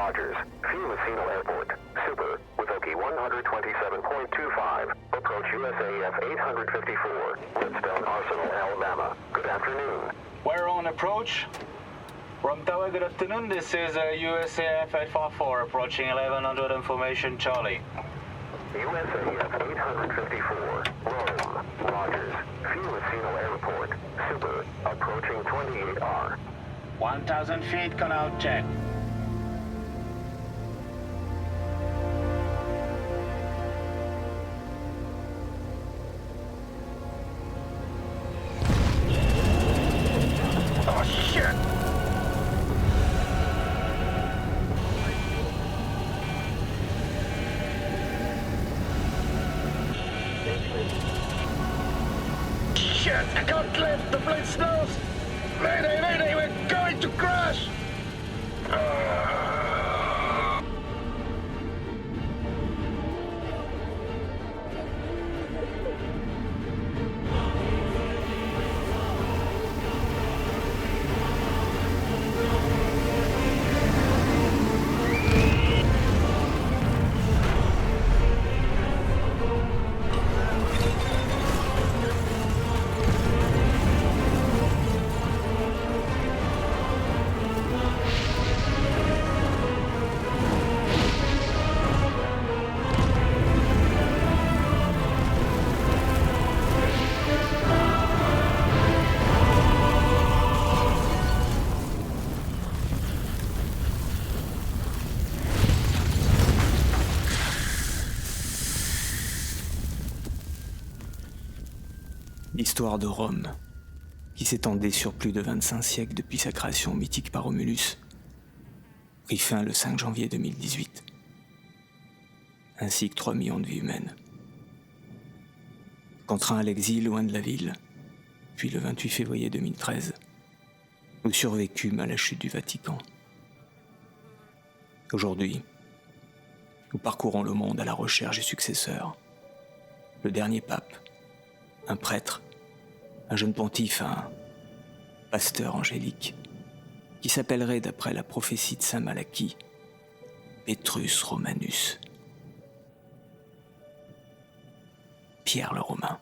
Rogers. Fiumicino Airport. Super. With Oki 127.25. Approach USAF 854. Redstone Arsenal, Alabama. Good afternoon. We're on approach. From Tower, good afternoon. This is USAF 854 approaching 1100 information Charlie. USAF 854. Rome. Rogers. Fiumicino Airport. Super. Approaching 28R. 1000 feet, canal check. Oh, shit! Shit! I can't lift! The plane snows! Mayday! Mayday! We're going to crash! L'histoire de Rome, qui s'étendait sur plus de 25 siècles depuis sa création mythique par Romulus, prit fin le 5 janvier 2018, ainsi que 3 millions de vies humaines. Contraints à l'exil loin de la ville, puis le 28 février 2013, nous survécûmes à la chute du Vatican. Aujourd'hui, nous parcourons le monde à la recherche du successeur, le dernier pape, un prêtre, un jeune pontife, un pasteur angélique, qui s'appellerait, d'après la prophétie de saint Malachie, Petrus Romanus. Pierre le Romain.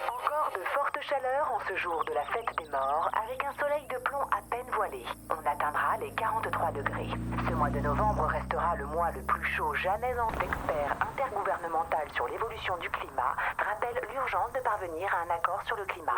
Encore de fortes chaleurs en ce jour de la fête des morts, avec un soleil de plomb à peine voilé. On atteindra les 43 degrés. Ce mois de novembre restera le mois le plus chaud jamais. L'expert intergouvernemental sur l'évolution du climat rappelle l'urgence de parvenir à un accord sur le climat.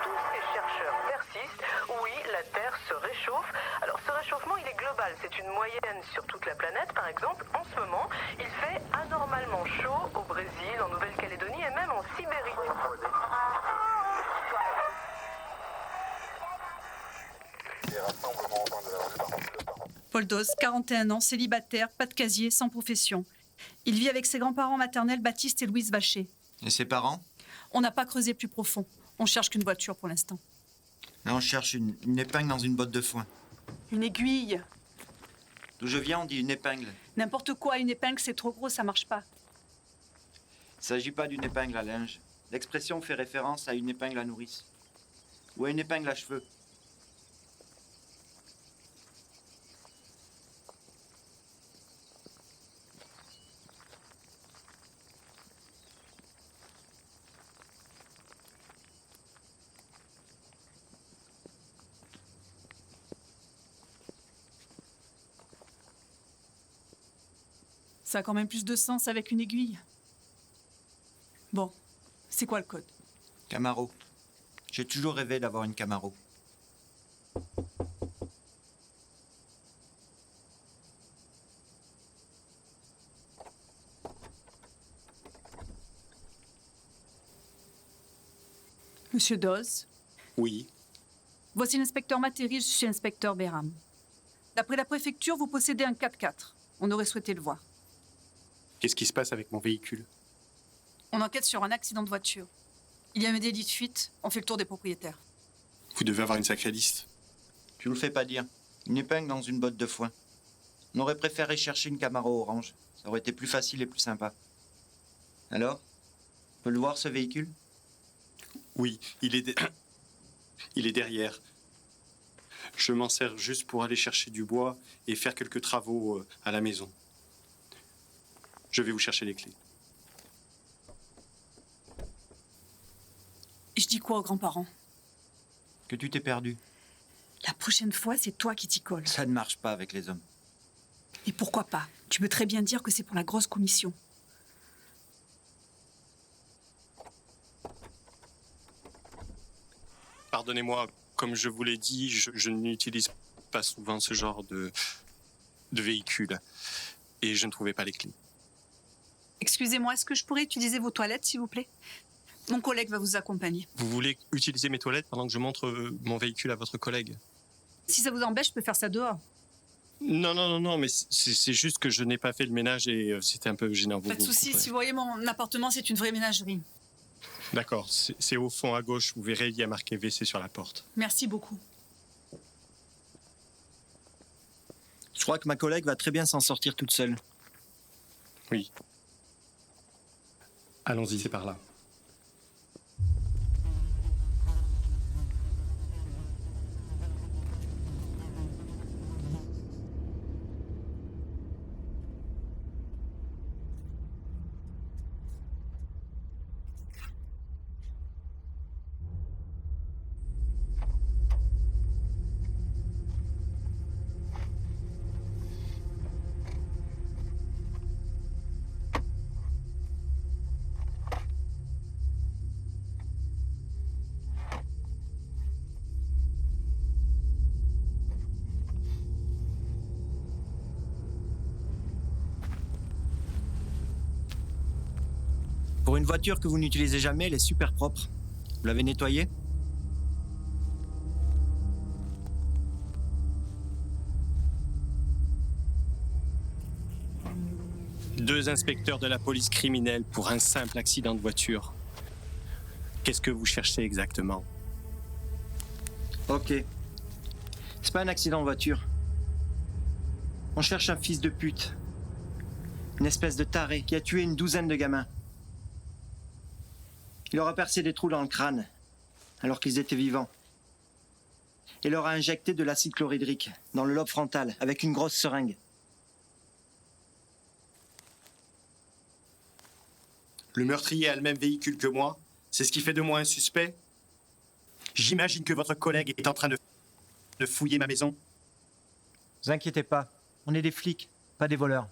Tous ces chercheurs persistent. Oui, la Terre se réchauffe. Alors ce réchauffement, il est global. C'est une moyenne sur toute la planète. Par exemple, en ce moment, il fait anormalement chaud au Brésil, en Nouvelle-Calédonie et même en Sibérie. Paul Doz, 41 ans, célibataire, pas de casier, sans profession. Il vit avec ses grands-parents maternels, Baptiste et Louise Vacher. Et ses parents? On n'a pas creusé plus profond. On cherche qu'une voiture pour l'instant. Là, on cherche une épingle dans une botte de foin. Une aiguille. D'où je viens, on dit une épingle. N'importe quoi, une épingle, c'est trop gros, ça marche pas. Il ne s'agit pas d'une épingle à linge. L'expression fait référence à une épingle à nourrice. Ou à une épingle à cheveux. Ça a quand même plus de sens avec une aiguille. Bon, c'est quoi le code? Camaro. J'ai toujours rêvé d'avoir une Camaro. Monsieur Doz? Oui. Voici l'inspecteur Materi, je suis l'inspecteur Béram. D'après la préfecture, vous possédez un 4x4. On aurait souhaité le voir. Qu'est-ce qui se passe avec mon véhicule? On enquête sur un accident de voiture. Il y a un délit de fuite, on fait le tour des propriétaires. Vous devez avoir une sacrée liste. Tu vous le fais pas dire. Une épingle dans une botte de foin. On aurait préféré chercher une Camaro orange. Ça aurait été plus facile et plus sympa. Alors? On peut le voir, ce véhicule? Oui, il est derrière. Je m'en sers juste pour aller chercher du bois et faire quelques travaux à la maison. Je vais vous chercher les clés. Je dis quoi aux grands-parents? Que tu t'es perdu. La prochaine fois, c'est toi qui t'y colles. Ça ne marche pas avec les hommes. Et pourquoi pas? Tu peux très bien dire que c'est pour la grosse commission. Pardonnez-moi, comme je vous l'ai dit, je n'utilise pas souvent ce genre de véhicule. Et je ne trouvais pas les clés. Excusez-moi, est-ce que je pourrais utiliser vos toilettes, s'il vous plaît? Mon collègue va vous accompagner. Vous voulez utiliser mes toilettes pendant que je montre mon véhicule à votre collègue? Si ça vous embête, je peux faire ça dehors. Non, mais c'est juste que je n'ai pas fait le ménage et c'était un peu gênant. Pas de souci, si vous voyez mon appartement, c'est une vraie ménagerie. D'accord, c'est au fond à gauche, vous verrez, il y a marqué WC sur la porte. Merci beaucoup. Je crois que ma collègue va très bien s'en sortir toute seule. Oui. Allons-y, c'est par là. Pour une voiture que vous n'utilisez jamais, elle est super propre. Vous l'avez nettoyée? Deux inspecteurs de la police criminelle pour un simple accident de voiture. Qu'est-ce que vous cherchez exactement? Ok. C'est pas un accident de voiture. On cherche un fils de pute. Une espèce de taré qui a tué une douzaine de gamins. Il leur a percé des trous dans le crâne, alors qu'ils étaient vivants. Et leur a injecté de l'acide chlorhydrique dans le lobe frontal, avec une grosse seringue. Le meurtrier a le même véhicule que moi. C'est ce qui fait de moi un suspect. J'imagine que votre collègue est en train de fouiller ma maison. Vous inquiétez pas, on est des flics, pas des voleurs.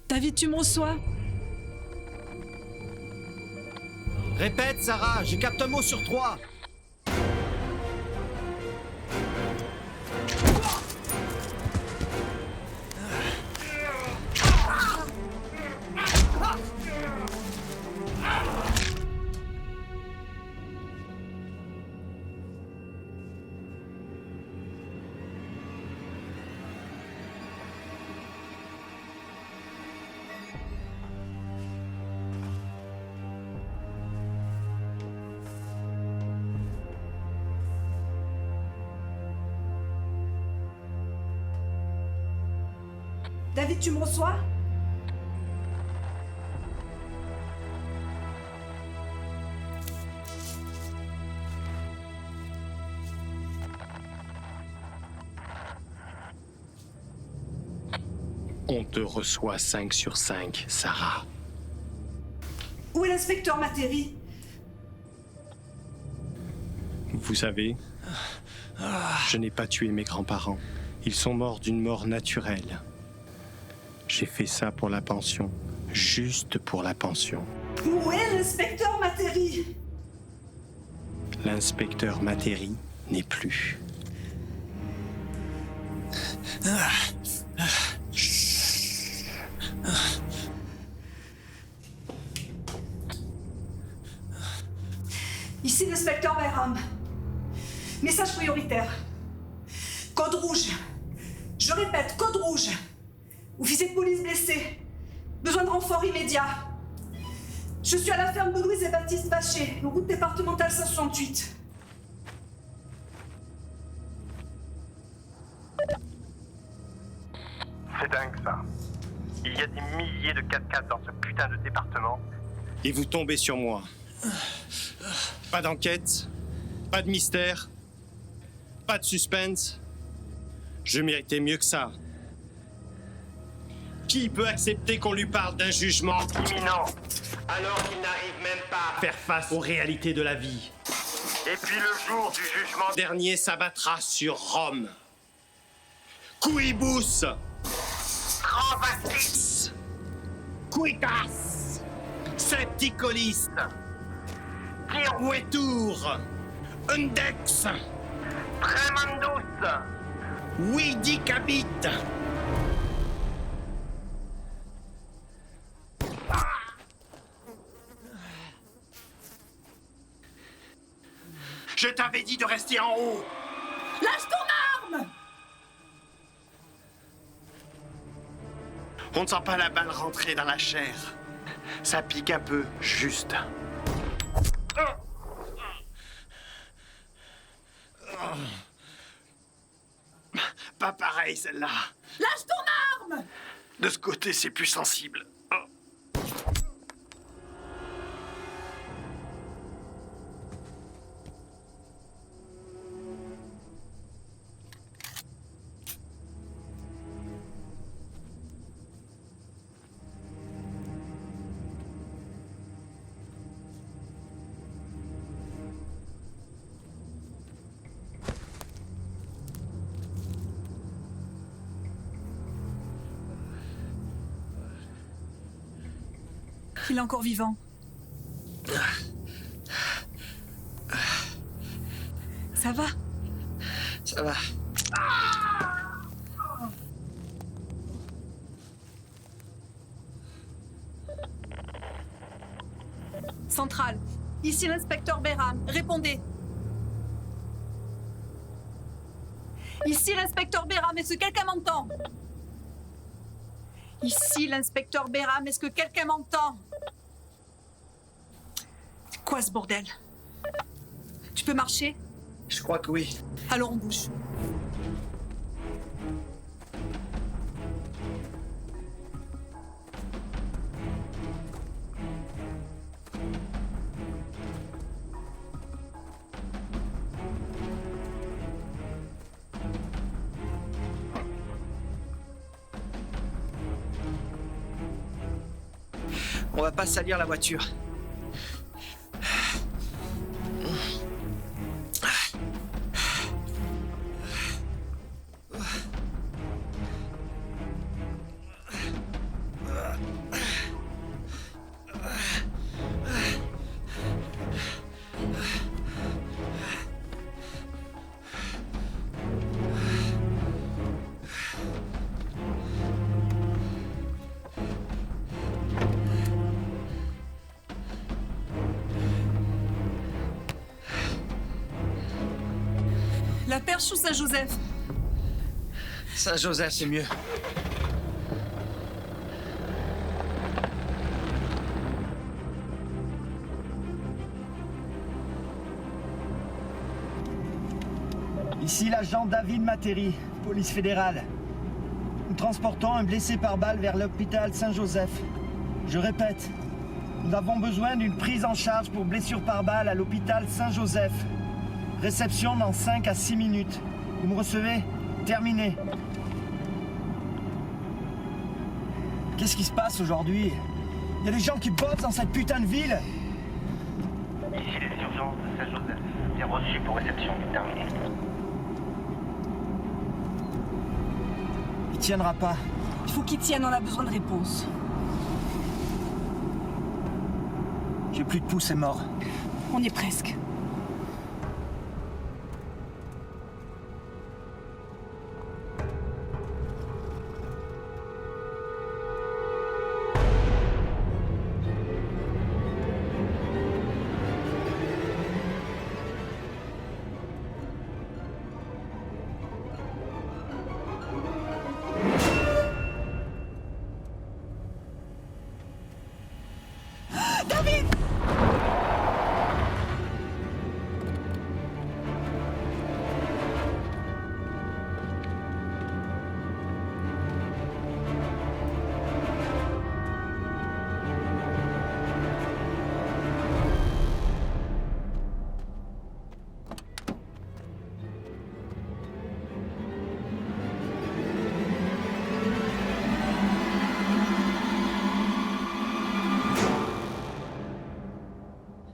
David, tu me reçois? Répète, Sarah, j'ai 4 mots sur 3. David, tu me reçois? On te reçoit 5 sur 5, Sarah. Où est l'inspecteur Materi? Vous savez, je n'ai pas tué mes grands-parents. Ils sont morts d'une mort naturelle. J'ai fait ça pour la pension. Juste pour la pension. Où est l'inspecteur Materi? L'inspecteur Materi n'est plus. Ici l'inspecteur Bayram. Message prioritaire. Code rouge. Je répète, code rouge. Officier de police blessé. Besoin de renfort immédiat. Je suis à la ferme Baudouise et Baptiste Vacher, route départementale 168. C'est dingue ça. Il y a des milliers de 4x4 dans ce putain de département. Et vous tombez sur moi. Pas d'enquête, pas de mystère, pas de suspense. Je méritais mieux que ça. Qui peut accepter qu'on lui parle d'un jugement Imminent. Alors qu'il n'arrive même pas à faire face aux réalités de la vie? Et puis le jour du jugement Dernier s'abattra sur Rome. Cuibus, Travastis, Quicas, Septicolis, Tiro, Vetur, Index, Tremendus, Vidicabit. Je t'avais dit de rester en haut. Lâche ton arme! On ne sent pas la balle rentrer dans la chair. Ça pique un peu, juste. Pas pareil, celle-là. Lâche ton arme! De ce côté, c'est plus sensible. Il est encore vivant. Ça va? Ça va. Centrale. Ici l'inspecteur Bayram. Répondez. Ici l'inspecteur Bayram. Est-ce que quelqu'un m'entend? Ici l'inspecteur Bayram. Est-ce que quelqu'un m'entend? C'est quoi ce bordel? Tu peux marcher? Je crois que oui. Alors on bouge. On va pas salir la voiture. La Perche ou Saint-Joseph? Saint-Joseph, c'est mieux. Ici l'agent David Materi, police fédérale. Nous transportons un blessé par balle vers l'hôpital Saint-Joseph. Je répète, nous avons besoin d'une prise en charge pour blessure par balle à l'hôpital Saint-Joseph. Réception dans 5 à 6 minutes. Vous me recevez? Terminé. Qu'est-ce qui se passe aujourd'hui? Il y a des gens qui bossent dans cette putain de ville. Ici les urgences de Saint-Joseph. Bien reçu. reçu pour réception. Terminé. Il tiendra pas. Il faut qu'il tienne, on a besoin de réponse. J'ai plus de pouls, c'est mort. On y est presque.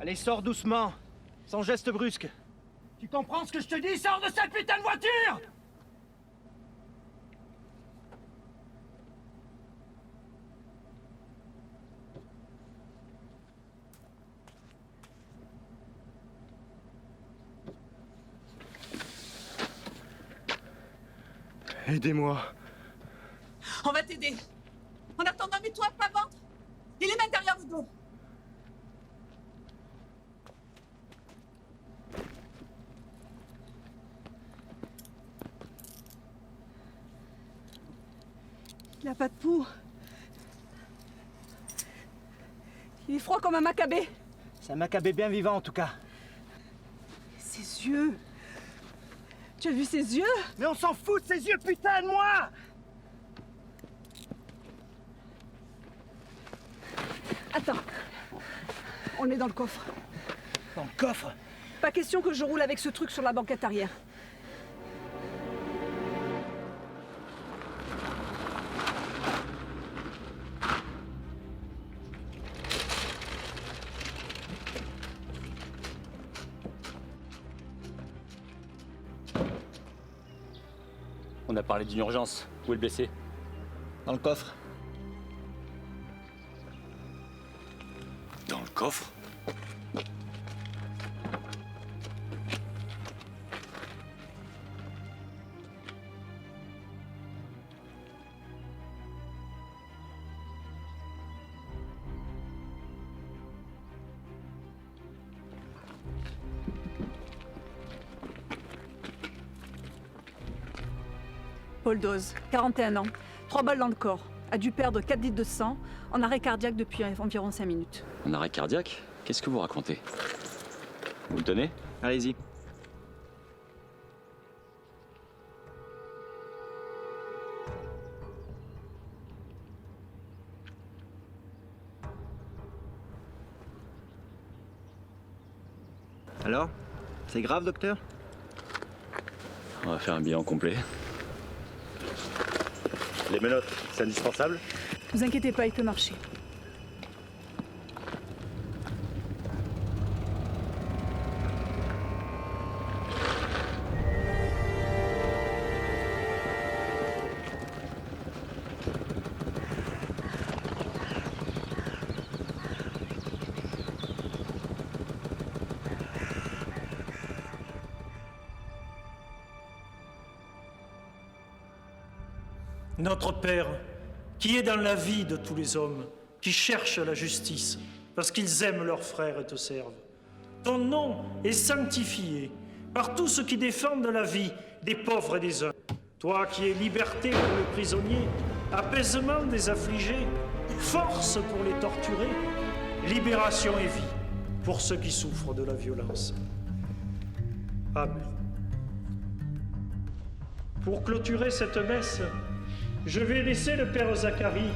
Allez, sors doucement, sans geste brusque. Tu comprends ce que je te dis? Sors de cette putain de voiture! Aidez-moi. On va t'aider. En attendant, mets-toi à plat ventre et les mains derrière le dos. Il a pas de pouls. Il est froid comme un macabé. C'est un macabé bien vivant en tout cas. Ses yeux. Tu as vu ses yeux? Mais on s'en fout de ses yeux, putain de moi! Attends. On est dans le coffre. Dans le coffre? Pas question que je roule avec ce truc sur la banquette arrière. On a parlé d'une urgence. Où est le blessé? Dans le coffre. Dans le coffre? Paul Dose, 41 ans, 3 balles dans le corps, a dû perdre 4 litres de sang, en arrêt cardiaque depuis environ 5 minutes. Un arrêt cardiaque? Qu'est-ce que vous racontez? Vous le tenez? Allez-y. Alors? C'est grave, docteur? On va faire un bilan complet. Les menottes, c'est indispensable? Vous inquiétez pas, il peut marcher. Notre Père, qui est dans la vie de tous les hommes, qui cherchent la justice, parce qu'ils aiment leurs frères et te servent. Ton nom est sanctifié par tous ceux qui défendent la vie des pauvres et des hommes. Toi qui es liberté pour les prisonniers, apaisement des affligés, force pour les torturés, libération et vie pour ceux qui souffrent de la violence. Amen. Pour clôturer cette messe, je vais laisser le Père Zacharie,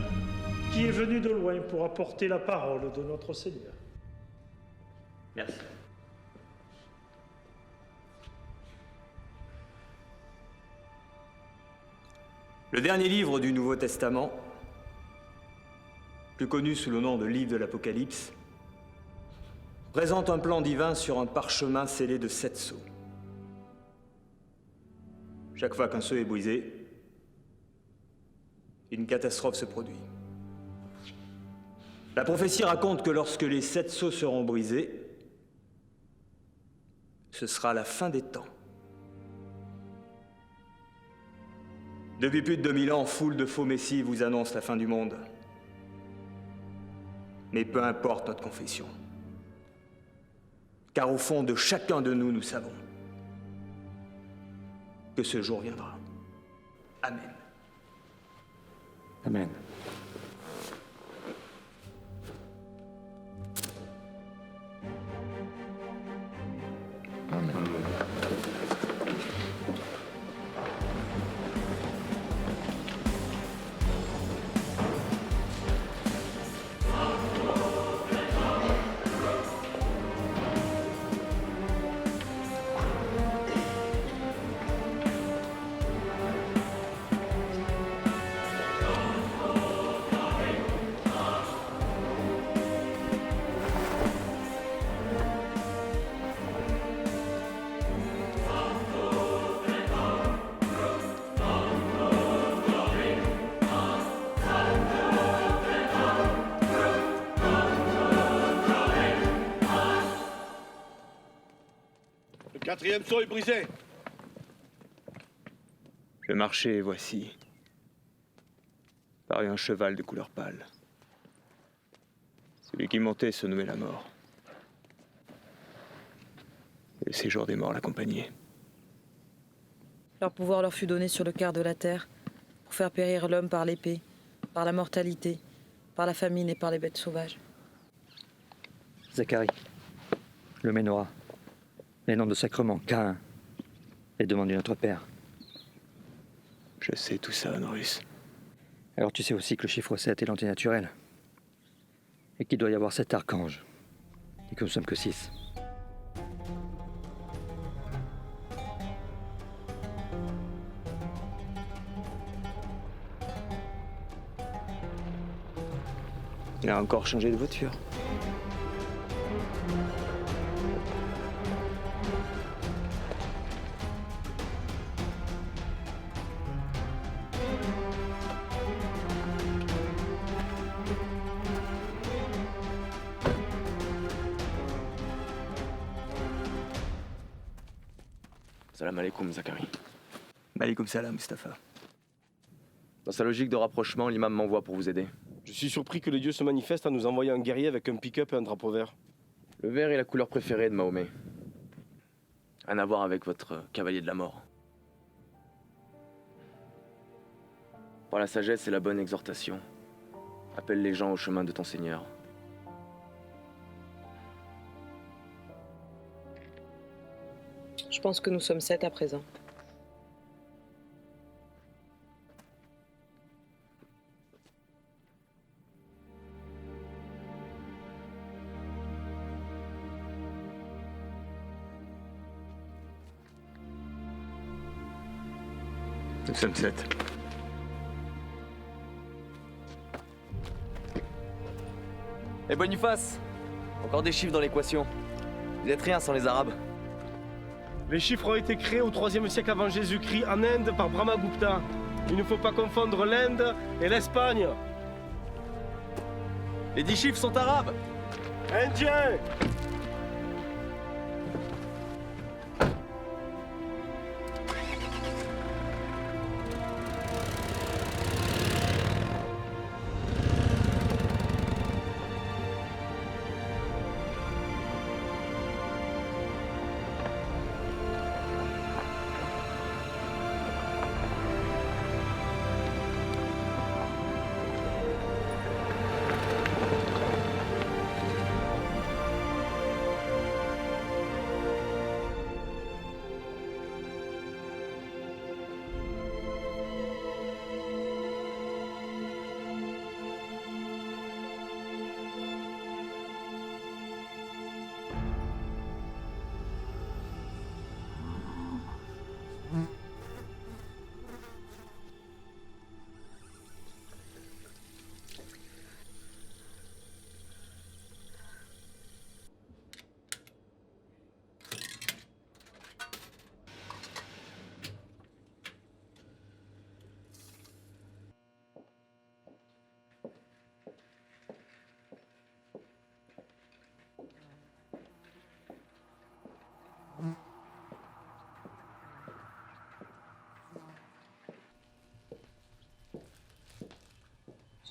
qui est venu de loin pour apporter la parole de notre Seigneur. Merci. Le dernier livre du Nouveau Testament, plus connu sous le nom de Livre de l'Apocalypse, présente un plan divin sur un parchemin scellé de 7 sceaux. Chaque fois qu'un sceau est brisé, une catastrophe se produit. La prophétie raconte que lorsque les 7 sceaux seront brisés, ce sera la fin des temps. Depuis plus de 2000 ans, foule de faux messies vous annoncent la fin du monde. Mais peu importe notre confession. Car au fond de chacun de nous, nous savons que ce jour viendra. Amen. Amen. Amen. Le 4e sceau est brisé. Je marchais, voici, parut un cheval de couleur pâle. Celui qui montait se nommait la mort. Et le séjour des morts l'accompagnait. Leur pouvoir leur fut donné sur le quart de la terre pour faire périr l'homme par l'épée, par la mortalité, par la famine et par les bêtes sauvages. Zacharie, le Ménorah, les noms de sacrement, Caïn, les demandes de notre Père. Je sais tout ça, Honorus. Alors tu sais aussi que le chiffre 7 est l'antinaturel. Et qu'il doit y avoir 7 archanges. Et que nous sommes que 6. Il a encore changé de voiture. Salam alaikum, Zacharie. Malikum salam, Mustapha. Dans sa logique de rapprochement, l'imam m'envoie pour vous aider. Je suis surpris que les dieux se manifestent en nous envoyant un guerrier avec un pick-up et un drapeau vert. Le vert est la couleur préférée de Mahomet. Rien à voir avec votre cavalier de la mort. Par la sagesse et la bonne exhortation, appelle les gens au chemin de ton Seigneur. Je pense que nous sommes 7 à présent. Nous sommes 7. Et Boniface, encore des chiffres dans l'équation. Vous êtes rien sans les Arabes. Les chiffres ont été créés au 3e siècle avant Jésus-Christ en Inde par Brahmagupta. Il ne faut pas confondre l'Inde et l'Espagne. Les 10 chiffres sont arabes. Indien!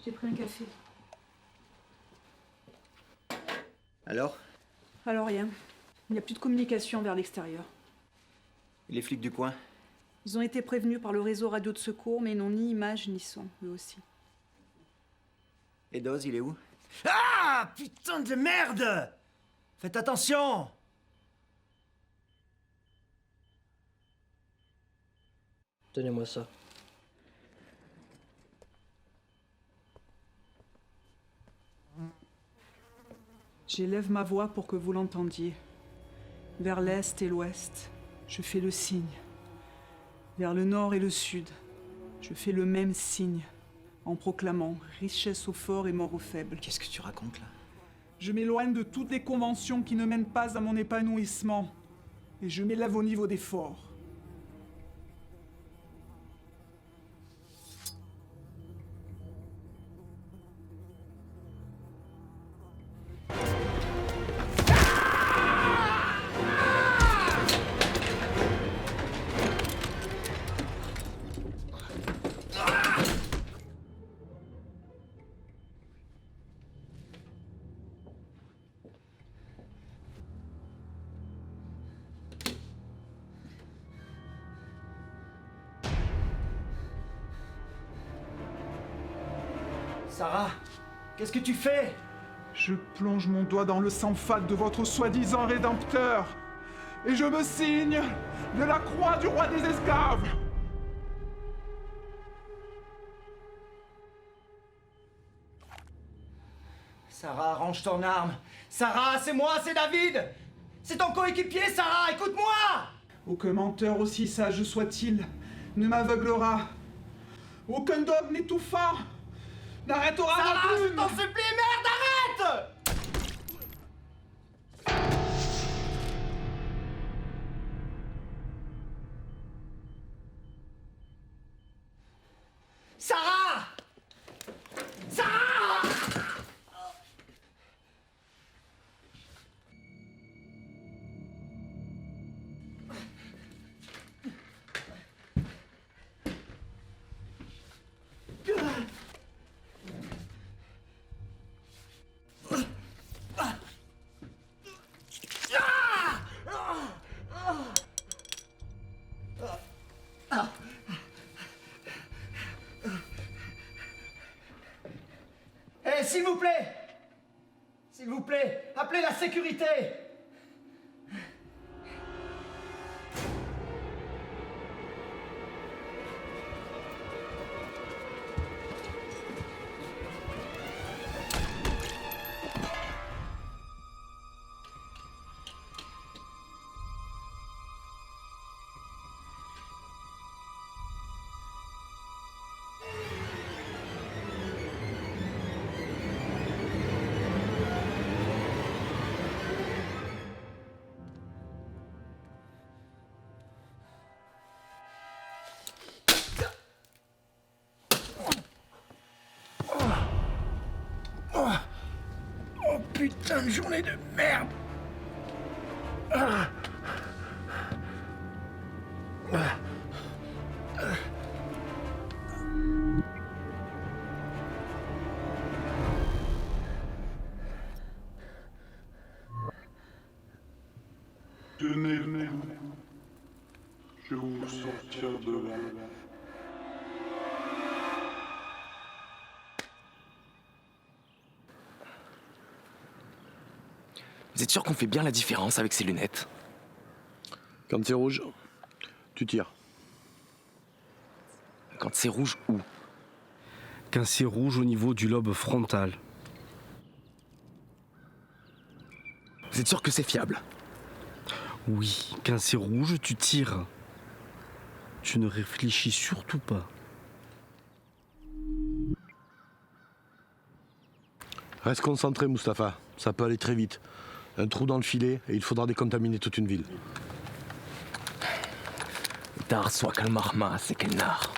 t'ai pris un café. Alors? Alors rien. Il n'y a plus de communication vers l'extérieur. Les flics du coin? Ils ont été prévenus par le réseau radio de secours, mais n'ont ni image ni son, eux aussi. Et Doz, il est où? Ah! Putain de merde! Faites attention! Tenez-moi ça. J'élève ma voix pour que vous l'entendiez. Vers l'est et l'ouest, je fais le signe. Vers le nord et le sud, je fais le même signe, en proclamant richesse aux forts et mort aux faibles. Qu'est-ce que tu racontes là? Je m'éloigne de toutes les conventions qui ne mènent pas à mon épanouissement, et je m'élève au niveau des forts. Sarah, qu'est-ce que tu fais? Je plonge mon doigt dans le sang fade de votre soi-disant rédempteur, et je me signe de la croix du roi des esclaves. Sarah, range ton arme. Sarah, c'est moi, c'est David. C'est ton coéquipier, Sarah, écoute-moi. Aucun menteur, aussi sage soit-il, ne m'aveuglera. Aucun dogme étouffant n'arrêtera ma Sarah, je plume. t'en supplie, merde, arrête! Sarah! Sarah! Eh, s'il vous plaît! S'il vous plaît, appelez la sécurité! Oh putain de journée de merde. Tenez-vous, je vais vous sortir de là. Vous êtes sûr qu'on fait bien la différence avec ces lunettes? Quand c'est rouge, tu tires. Quand c'est rouge, où? Quand c'est rouge au niveau du lobe frontal. Vous êtes sûr que c'est fiable? Oui, quand c'est rouge, tu tires. Tu ne réfléchis surtout pas. Reste concentré, Mustapha. Ça peut aller très vite. Un trou dans le filet et il faudra décontaminer toute une ville. Dar soit calmarma, c'est quel nar.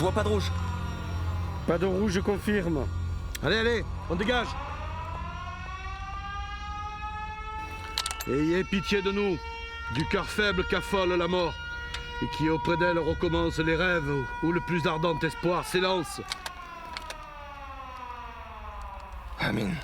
vois pas de rouge. Pas de rouge, je confirme. Allez, allez, on dégage. Ayez pitié de nous, du cœur faible qu'affole la mort, et qui auprès d'elle recommence les rêves où le plus ardent espoir s'élance. Amen.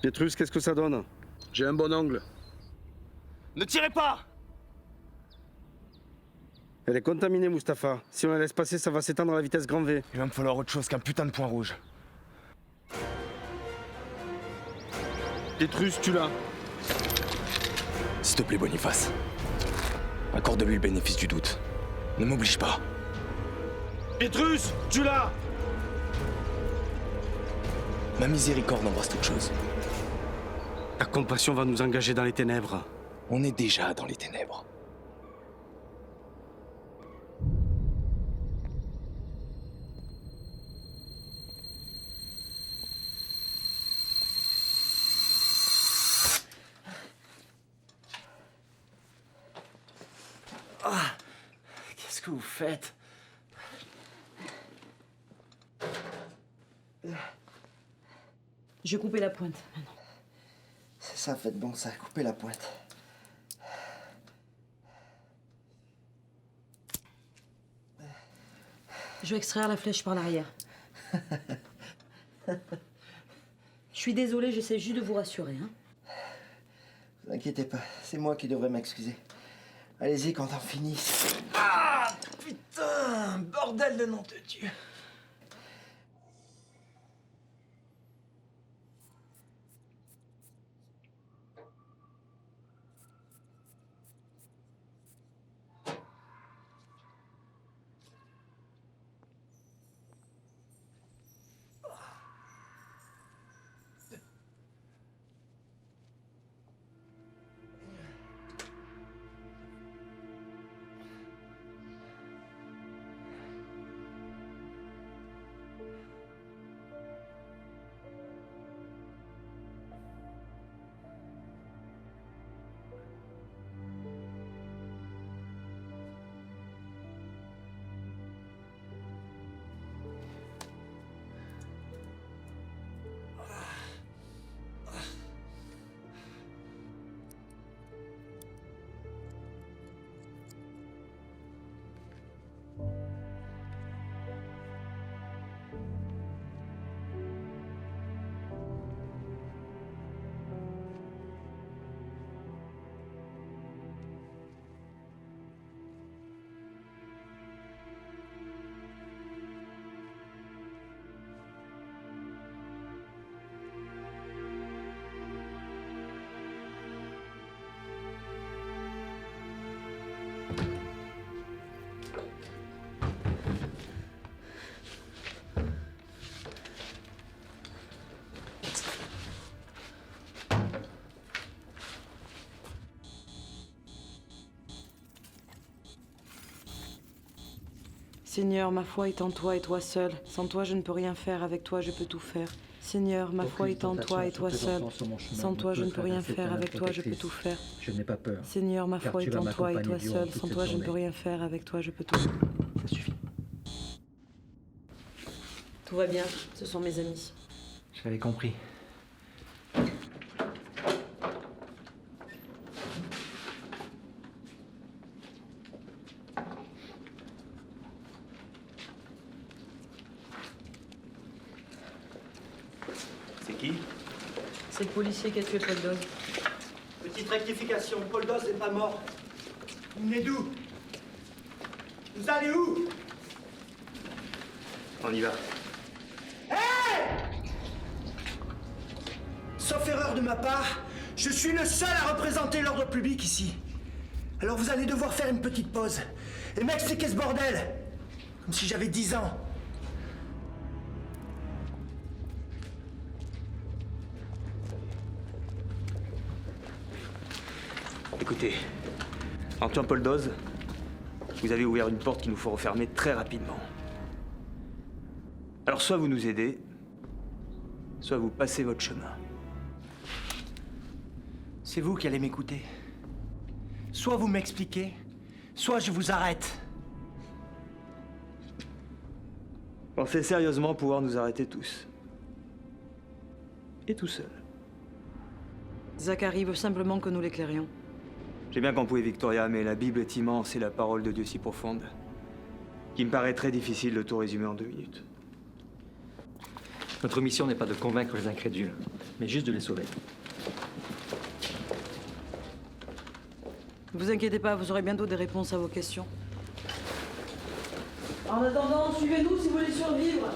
Pietrus, qu'est-ce que ça donne? J'ai un bon angle. Ne tirez pas! Elle est contaminée, Mustapha. Si on la laisse passer, ça va s'étendre à la vitesse grand V. Il va me falloir autre chose qu'un putain de point rouge. Pietrus, tu l'as. S'il te plaît, Boniface. Accorde-lui le bénéfice du doute. Ne m'oblige pas. Pietrus, tu l'as. Ma miséricorde embrasse toute chose. Ta compassion va nous engager dans les ténèbres. On est déjà dans les ténèbres. Ah, qu'est-ce que vous faites? Je vais couper la pointe maintenant. C'est ça, faites bon ça, coupez la pointe. Je vais extraire la flèche par l'arrière. Je suis désolée, j'essaie juste de vous rassurer. Hein. Vous inquiétez pas, c'est moi qui devrais m'excuser. Allez-y quand on finit. Ah, putain, bordel de nom de Dieu. Seigneur, ma foi est en toi et toi seul. Sans toi, je ne peux rien faire. Avec toi, je peux tout faire. Seigneur, ma foi est en toi et toi seul. Sans toi, je ne peux rien faire. Avec toi, je peux tout faire. Je n'ai pas peur. Seigneur, ma foi est en toi et toi seul. Sans toi, je ne peux rien faire. Avec toi, je peux tout faire. Ça suffit. Tout va bien. Ce sont mes amis. J'avais compris. C'est le policier qui a tué Paul Doz. Petite rectification, Paul Doz n'est pas mort. Vous venez d'où? Vous allez où? On y va. Hey! Sauf erreur de ma part, je suis le seul à représenter l'ordre public ici. Alors vous allez devoir faire une petite pause et m'expliquer ce bordel. Comme si j'avais 10 ans. Écoutez, Antoine Poldoz, vous avez ouvert une porte qu'il nous faut refermer très rapidement. Alors soit vous nous aidez, soit vous passez votre chemin. C'est vous qui allez m'écouter. Soit vous m'expliquez, soit je vous arrête. Pensez sérieusement pouvoir nous arrêter tous. Et tout seul. Zacharie veut simplement que nous l'éclairions. J'ai bien compris, Victoria, mais la Bible est immense et la parole de Dieu si profonde qu'il me paraît très difficile de tout résumer en 2 minutes. Notre mission n'est pas de convaincre les incrédules, mais juste de les sauver. Ne vous inquiétez pas, vous aurez bientôt des réponses à vos questions. En attendant, suivez-nous si vous voulez survivre.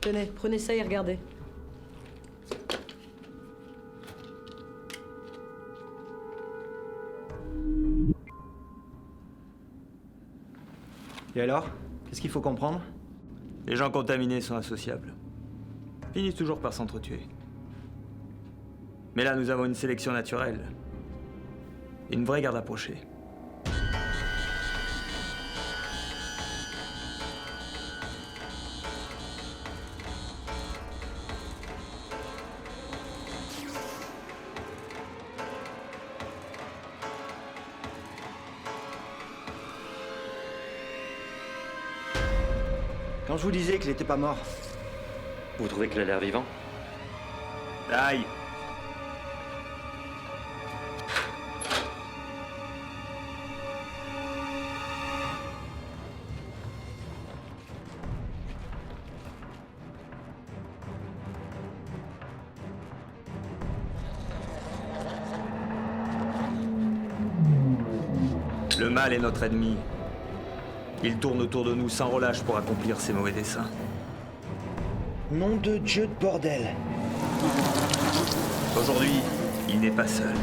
Tenez, prenez ça et regardez. Et alors? Qu'est-ce qu'il faut comprendre? Les gens contaminés sont associables. Finissent toujours par s'entretuer. Mais là, nous avons une sélection naturelle. Une vraie garde rapprochée. Quand je vous disais qu'il n'était pas mort. Vous trouvez qu'il a l'air vivant? Aïe! Le mal est notre ennemi. Il tourne autour de nous sans relâche pour accomplir ses mauvais desseins. Nom de Dieu de bordel. Aujourd'hui, il n'est pas seul.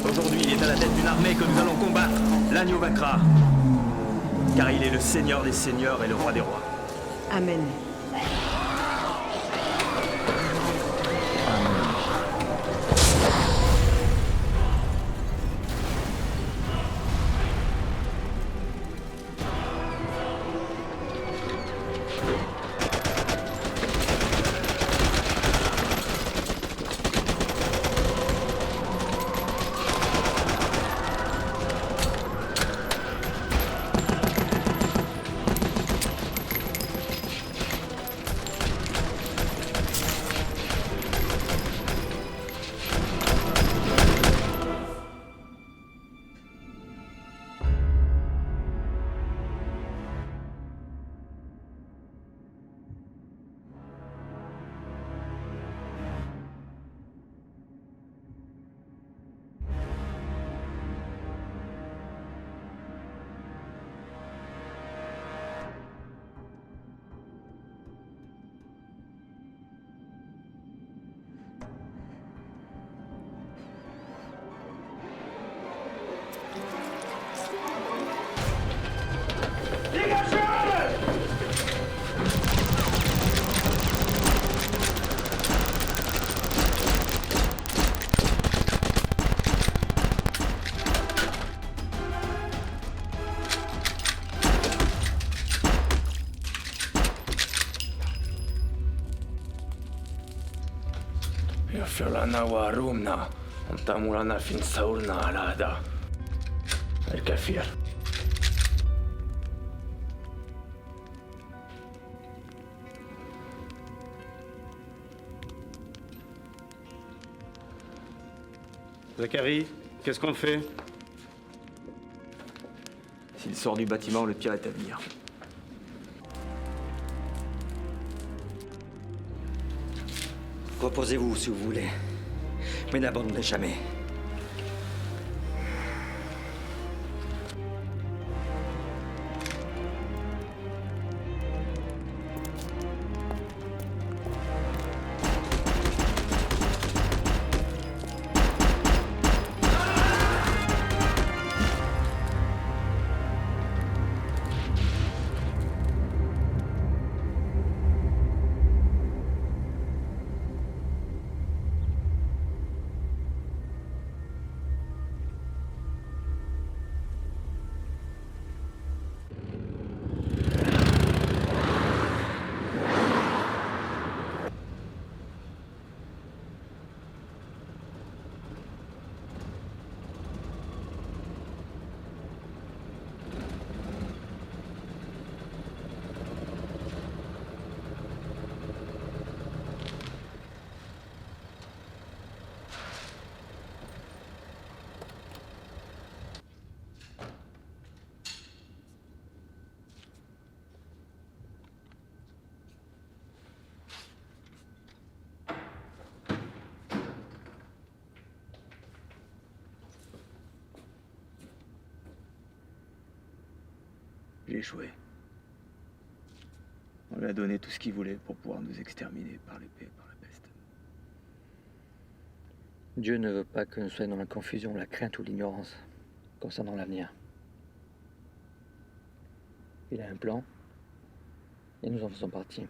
Aujourd'hui, il est à la tête d'une armée que nous allons combattre. L'agneau vaincra. Car il est le Seigneur des seigneurs et le roi des rois. Amen. يفعلنا ورومنا انتمولنا في نسورنا على هذا الكثير. Zachary, qu'est-ce qu'on fait? S'il sort du bâtiment, le pire est à venir. Reposez-vous si vous voulez, mais n'abandonnez jamais. J'ai échoué. On lui a donné tout ce qu'il voulait pour pouvoir nous exterminer par l'épée et par la peste. Dieu ne veut pas que nous soyons dans la confusion, la crainte ou l'ignorance concernant l'avenir. Il a un plan et nous en faisons partie.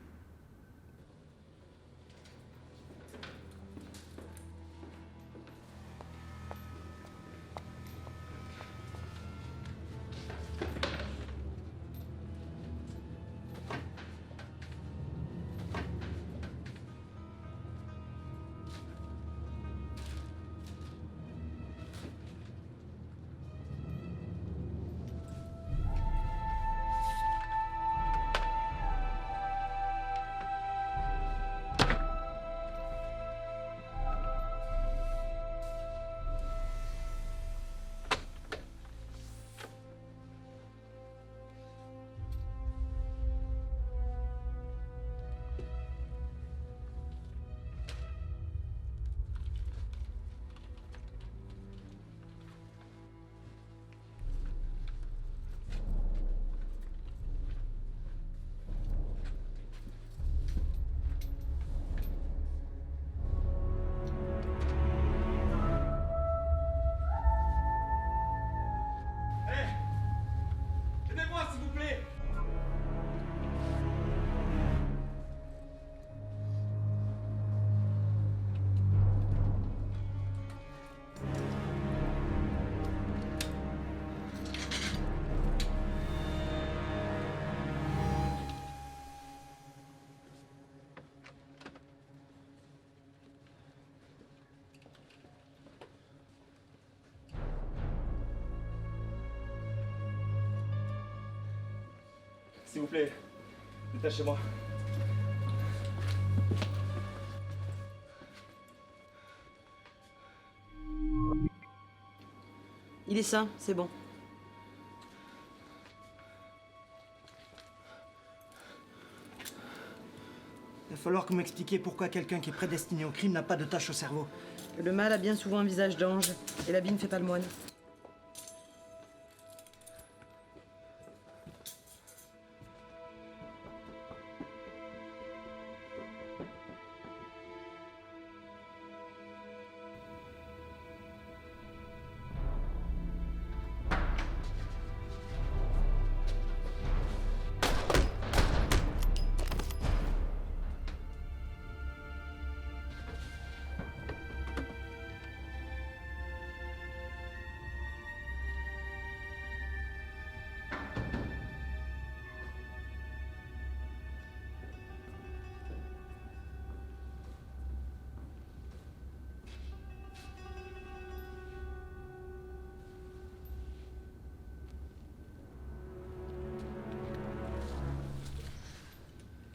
S'il vous plaît, détachez-moi. Il est sain, c'est bon. Il va falloir que vous m'expliquiez pourquoi quelqu'un qui est prédestiné au crime n'a pas de tache au cerveau. Le mal a bien souvent un visage d'ange, et l'habit ne fait pas le moine.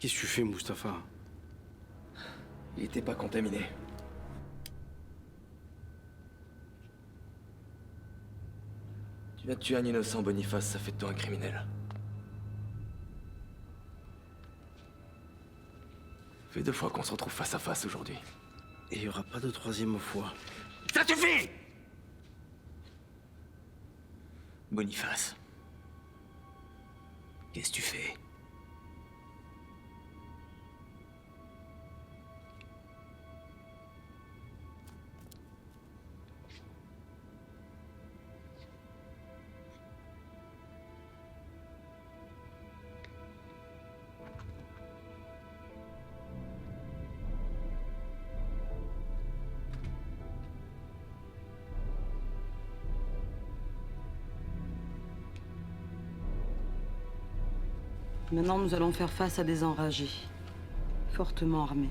Qu'est-ce que tu fais, Mustapha? Il était pas contaminé. Tu viens de tuer un innocent, Boniface, ça fait de toi un criminel. Ça fait 2 fois qu'on se retrouve face à face aujourd'hui. Et il n'y aura pas de 3e fois. Ça suffit! Boniface. Qu'est-ce que tu fais? Maintenant, nous allons faire face à des enragés, fortement armés.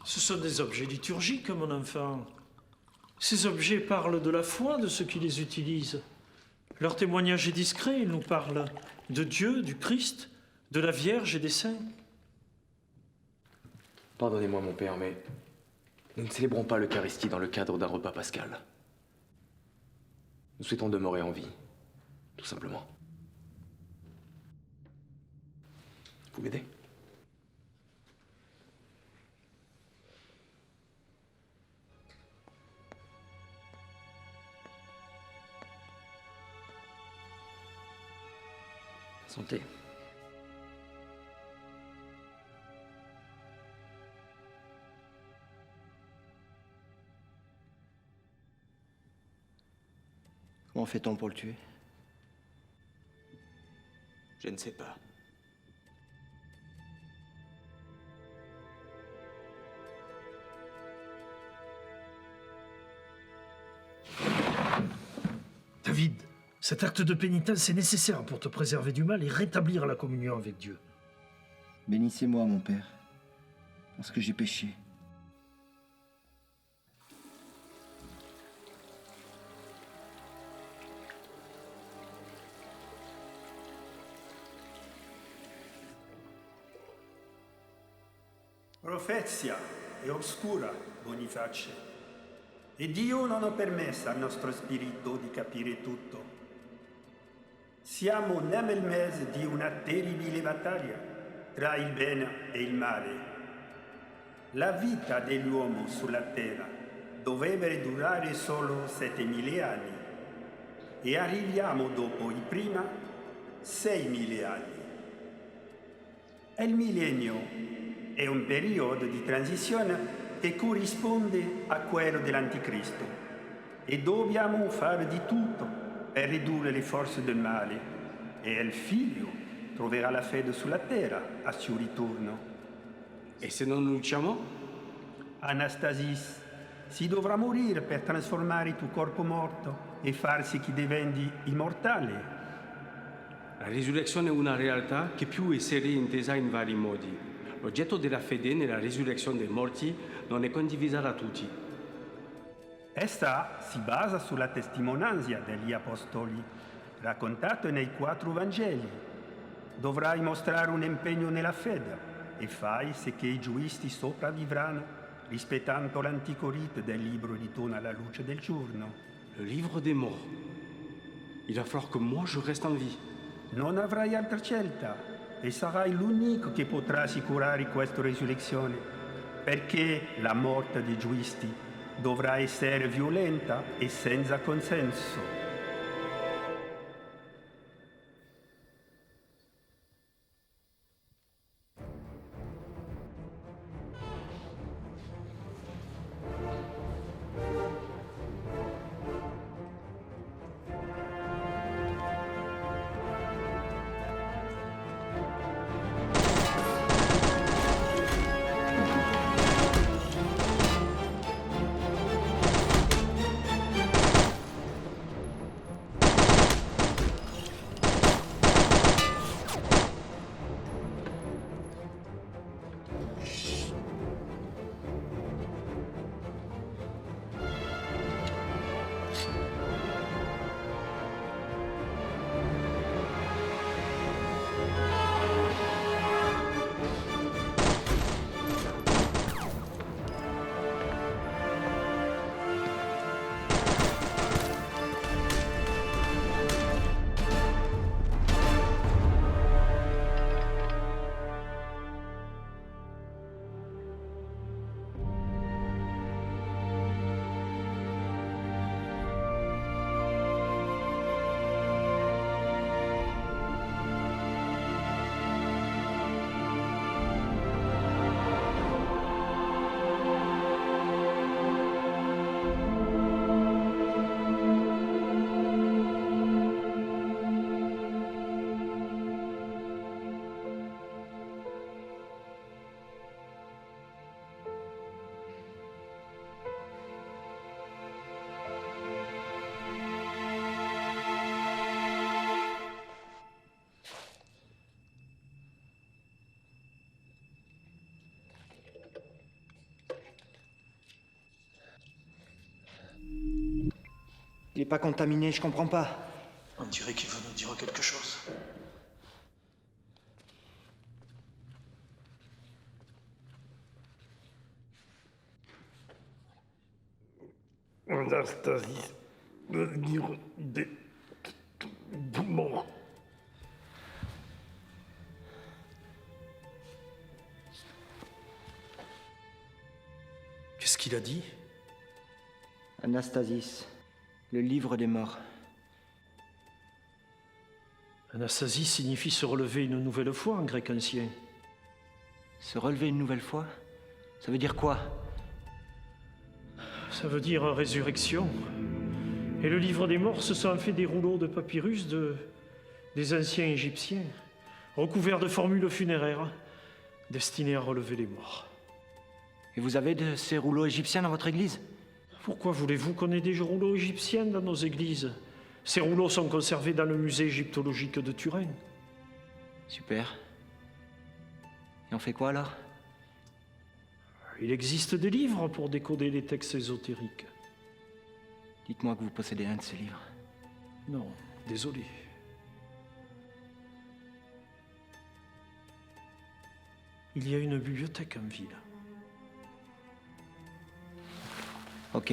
Ce sont des objets liturgiques, mon enfant. Ces objets parlent de la foi de ceux qui les utilisent. Leur témoignage est discret, ils nous parlent de Dieu, du Christ, de la Vierge et des saints. Pardonnez-moi, mon père, mais nous ne célébrons pas l'Eucharistie dans le cadre d'un repas pascal. Nous souhaitons demeurer en vie, tout simplement. Vous m'aidez? Santé. Comment fait-on pour le tuer? Je ne sais pas. David, cet acte de pénitence est nécessaire pour te préserver du mal et rétablir la communion avec Dieu. Bénissez-moi, mon Père, parce que j'ai péché. Profezia è oscura, Boniface, e Dio non ha permesso al nostro spirito di capire tutto. Siamo nel mese di una terribile battaglia tra il bene e il male. La vita dell'uomo sulla terra dovrebbe durare solo 7.000 anni e arriviamo dopo i prima 6.000 anni. E il millennio è un periodo di transizione che corrisponde a quello dell'Anticristo e dobbiamo fare di tutto per ridurre le forze del male e il figlio troverà la fede sulla terra a suo ritorno. E se non lucciamo? Anastasis, si dovrà morire per trasformare il tuo corpo morto e farsi che diventi immortale. La risurrezione è una realtà che più essere intesa in vari modi. L'oggetto della fede nella risurrezione dei morti non è condivisa da tutti. Essa si basa sulla testimonianza degli apostoli, raccontato nei 4 Vangeli. Dovrai mostrare un impegno nella fede e fai sì che i giusti sopravvivranno, rispettando l'antico rito del libro ritorno alla luce del giorno. Le livre des morts. Il va falloir que moi je reste en vie. Non avrai altra scelta. E sarai l'unico che potrà assicurare questa risurrezione, perché la morte dei giusti dovrà essere violenta e senza consenso. n'est pas contaminé, je comprends pas. On dirait qu'il veut nous dire quelque chose. Anastasie, devenir des morts. Qu'est-ce qu'il a dit? Anastasis, le livre des morts. Anastasie signifie se relever une nouvelle fois en grec ancien. Se relever une nouvelle fois? Ça veut dire quoi? Ça veut dire résurrection. Et le livre des morts, ce sont en fait des rouleaux de papyrus des anciens Égyptiens, recouverts de formules funéraires, destinés à relever les morts. Et vous avez de ces rouleaux égyptiens dans votre église? Pourquoi voulez-vous qu'on ait des rouleaux égyptiens dans nos églises? Ces rouleaux sont conservés dans le musée égyptologique de Turin. Super. Et on fait quoi alors? Il existe des livres pour décoder les textes ésotériques. Dites-moi que vous possédez un de ces livres. Non, désolé. Il y a une bibliothèque en ville. Ok.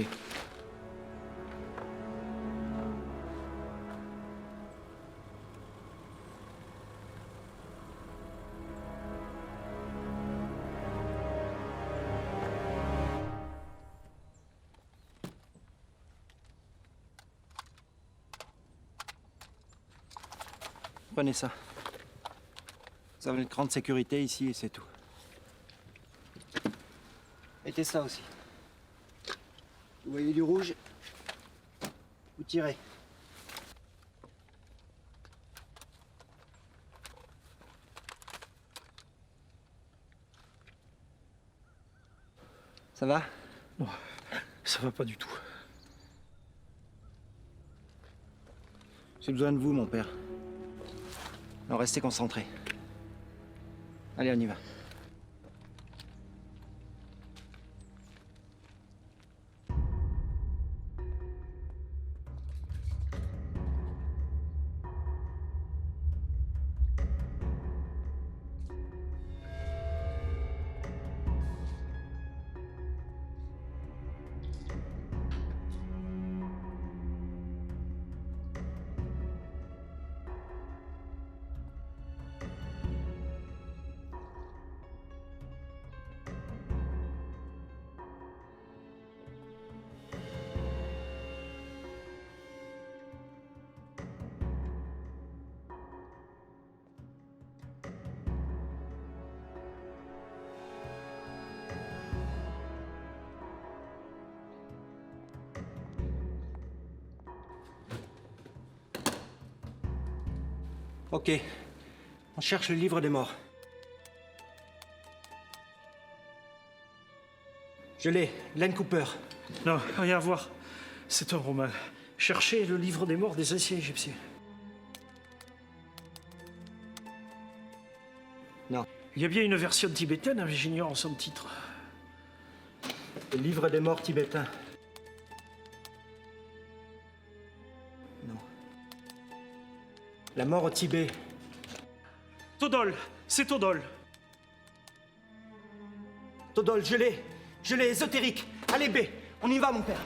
Prenez ça. Vous avez une grande sécurité ici et c'est tout. Mettez ça aussi. Vous voyez du rouge? Vous tirez. Ça va? Non, ça va pas du tout. J'ai besoin de vous, mon père. Alors restez concentrés. Allez, on y va. Ok. On cherche le livre des morts. Je l'ai, Glenn Cooper. Non, rien à voir. C'est un roman. Cherchez le livre des morts des anciens Égyptiens. Non. Il y a bien une version tibétaine, mais j'ignore son titre. Le livre des morts tibétains. Non. La mort au Tibet. Todol, c'est Todol. Todol, je l'ai, ésotérique. Allez, B, on y va, mon père.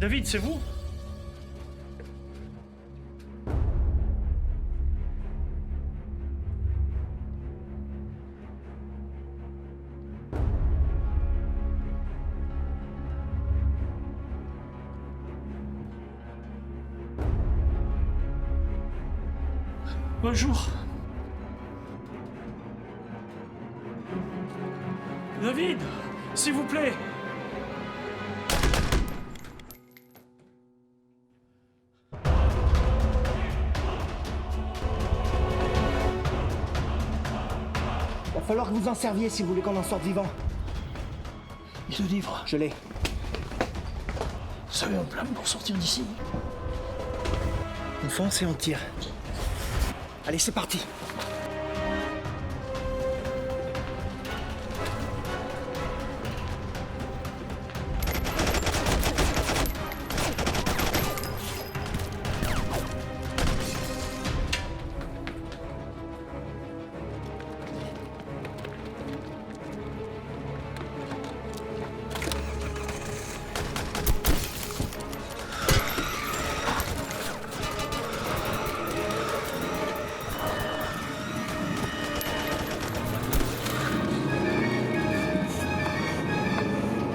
David, c'est vous? Bonjour. David, s'il vous plaît. Va falloir que vous en serviez si vous voulez qu'on en sorte vivant. Et ce livre, Je l'ai. vous avez un plan pour sortir d'ici? On fonce et on tire. Allez, c'est parti.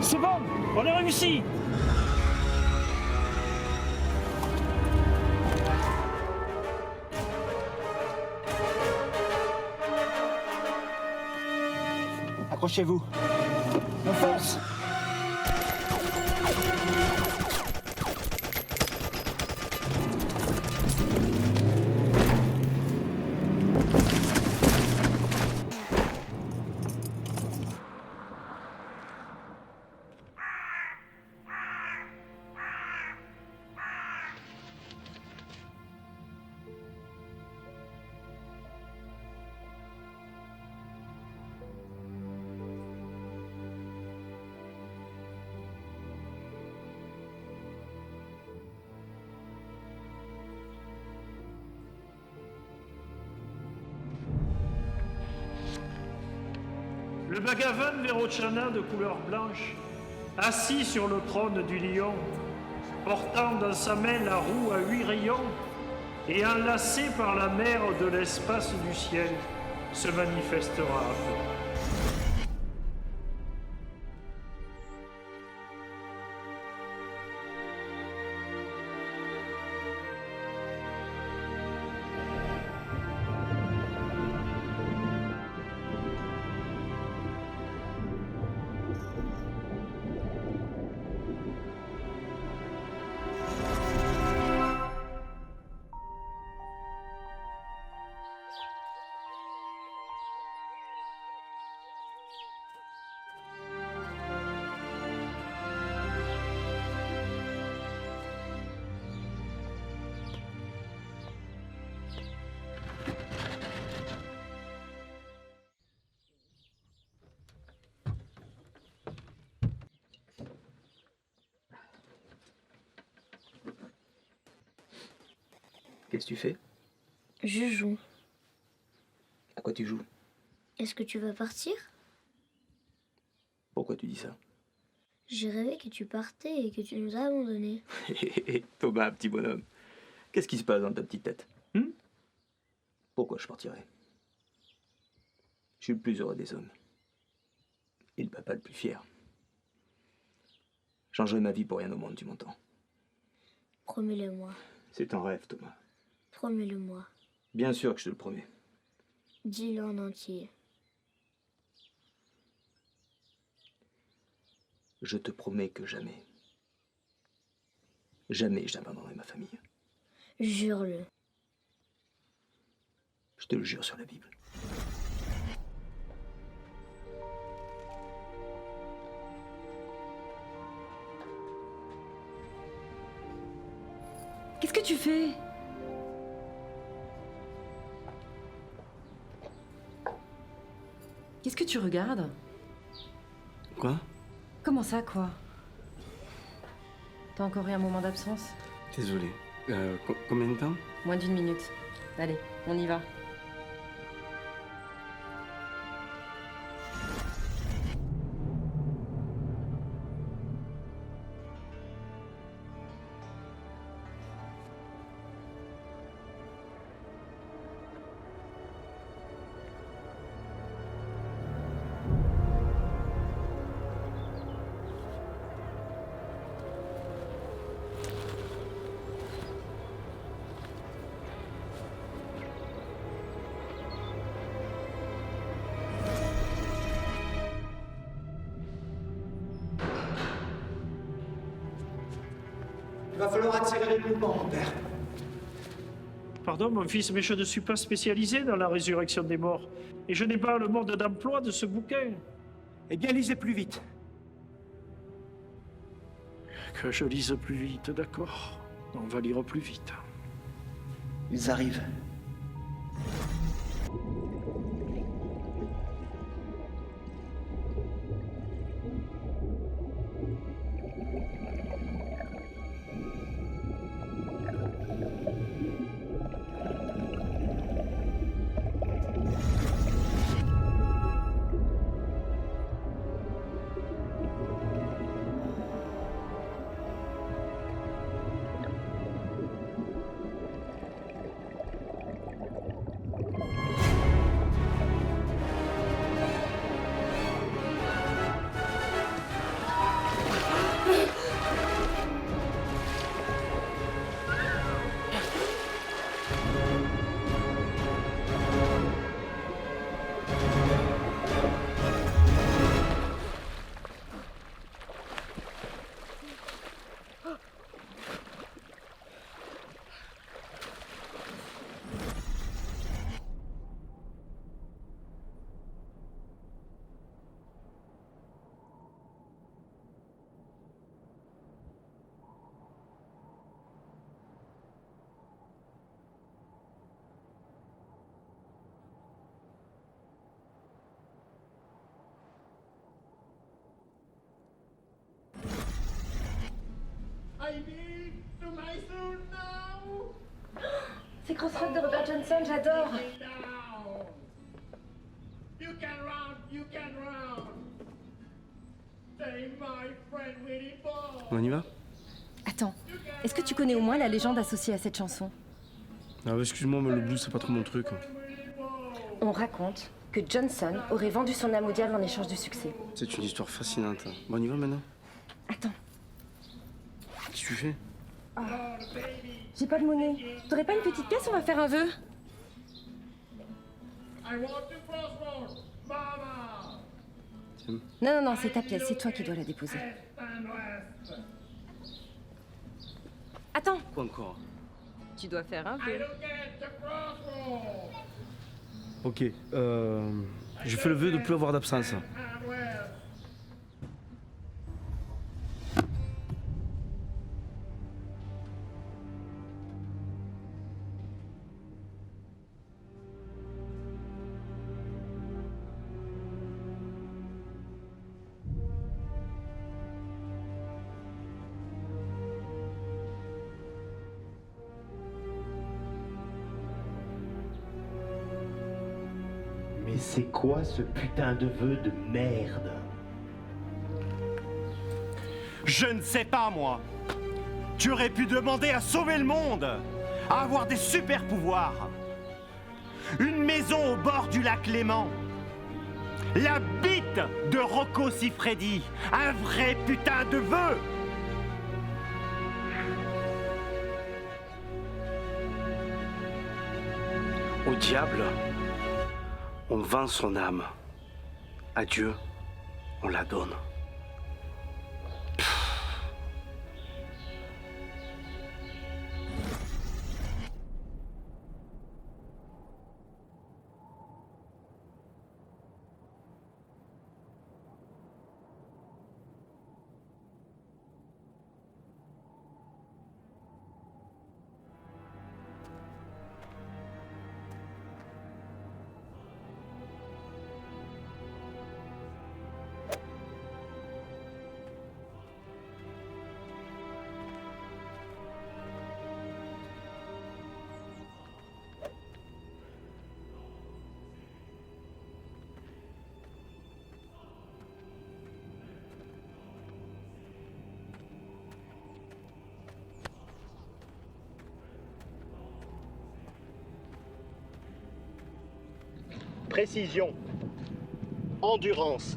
C'est bon, on a réussi. Accrochez-vous. On fonce. Le Bhagavan Vairochana de couleur blanche, assis sur le trône du lion, portant dans sa main la roue à 8 rayons et enlacé par la mer de l'espace du ciel, se manifestera à peu. Qu'est-ce que tu fais? Je joue. À quoi tu joues? Est-ce que tu vas partir? Pourquoi tu dis ça? J'ai rêvé que tu partais et que tu nous as abandonnés. Thomas, petit bonhomme, qu'est-ce qui se passe dans ta petite tête? Pourquoi je partirais? Je suis le plus heureux des hommes. Et le papa le plus fier. Changerai ma vie pour rien au monde, tu m'entends? Promets-le-moi. C'est un rêve, Thomas. Promets-le-moi. Bien sûr que je te le promets. Dis-le en entier. Je te promets que jamais, jamais je n'abandonnerai ma famille. Jure-le. Je te le jure sur la Bible. Qu'est-ce que tu fais? Qu'est-ce que tu regardes? Quoi? Comment ça, quoi? T'as encore eu un moment d'absence? Désolé. Combien de temps? Moins d'1 minute. Allez, on y va. Il va falloir accélérer le mouvement, mon père. Pardon, mon fils, mais je ne suis pas spécialisé dans la résurrection des morts. Et je n'ai pas le mode d'emploi de ce bouquin. Eh bien, lisez plus vite. Que je lise plus vite, d'accord. On va lire plus vite. Ils arrivent. C'est Crossroads de Robert Johnson, j'adore. On y va? Attends, est-ce que tu connais au moins la légende associée à cette chanson? Ah, excuse-moi, mais le blues, c'est pas trop mon truc. On raconte que Johnson aurait vendu son âme au diable en échange du succès. C'est une histoire fascinante. Bon, on y va maintenant? Attends. Qu'est-ce que tu fais? Oh. J'ai pas de monnaie. T'aurais pas une petite pièce? On va faire un vœu. Non, c'est ta pièce. C'est toi qui dois la déposer. Attends. Quoi encore? Tu dois faire un vœu. Ok, je fais le vœu de ne plus avoir d'absence. Mais c'est quoi ce putain de vœu de merde? Je ne sais pas, moi. Tu aurais pu demander à sauver le monde, à avoir des super pouvoirs. Une maison au bord du lac Léman. La bite de Rocco Siffredi. Un vrai putain de vœu. Au diable, on vend son âme. À Dieu, on la donne. Précision, endurance,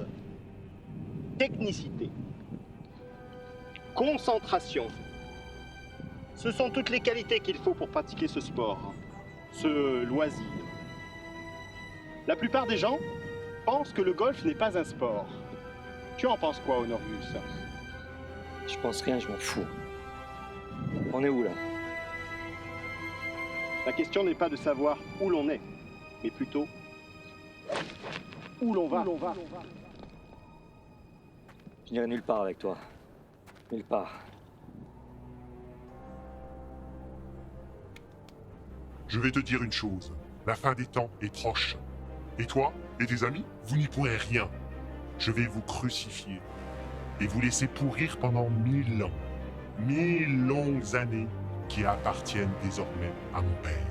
technicité, concentration. Ce sont toutes les qualités qu'il faut pour pratiquer ce sport, ce loisir. La plupart des gens pensent que le golf n'est pas un sport. Tu en penses quoi, Honorius? Je pense rien, je m'en fous. On est où, là? La question n'est pas de savoir où l'on est, mais plutôt où l'on va. Je n'irai nulle part avec toi. Nulle part. Je vais te dire une chose. La fin des temps est proche. Et toi et tes amis, vous n'y pourrez rien. Je vais vous crucifier et vous laisser pourrir pendant 1000 ans. 1000 longues années qui appartiennent désormais à mon père.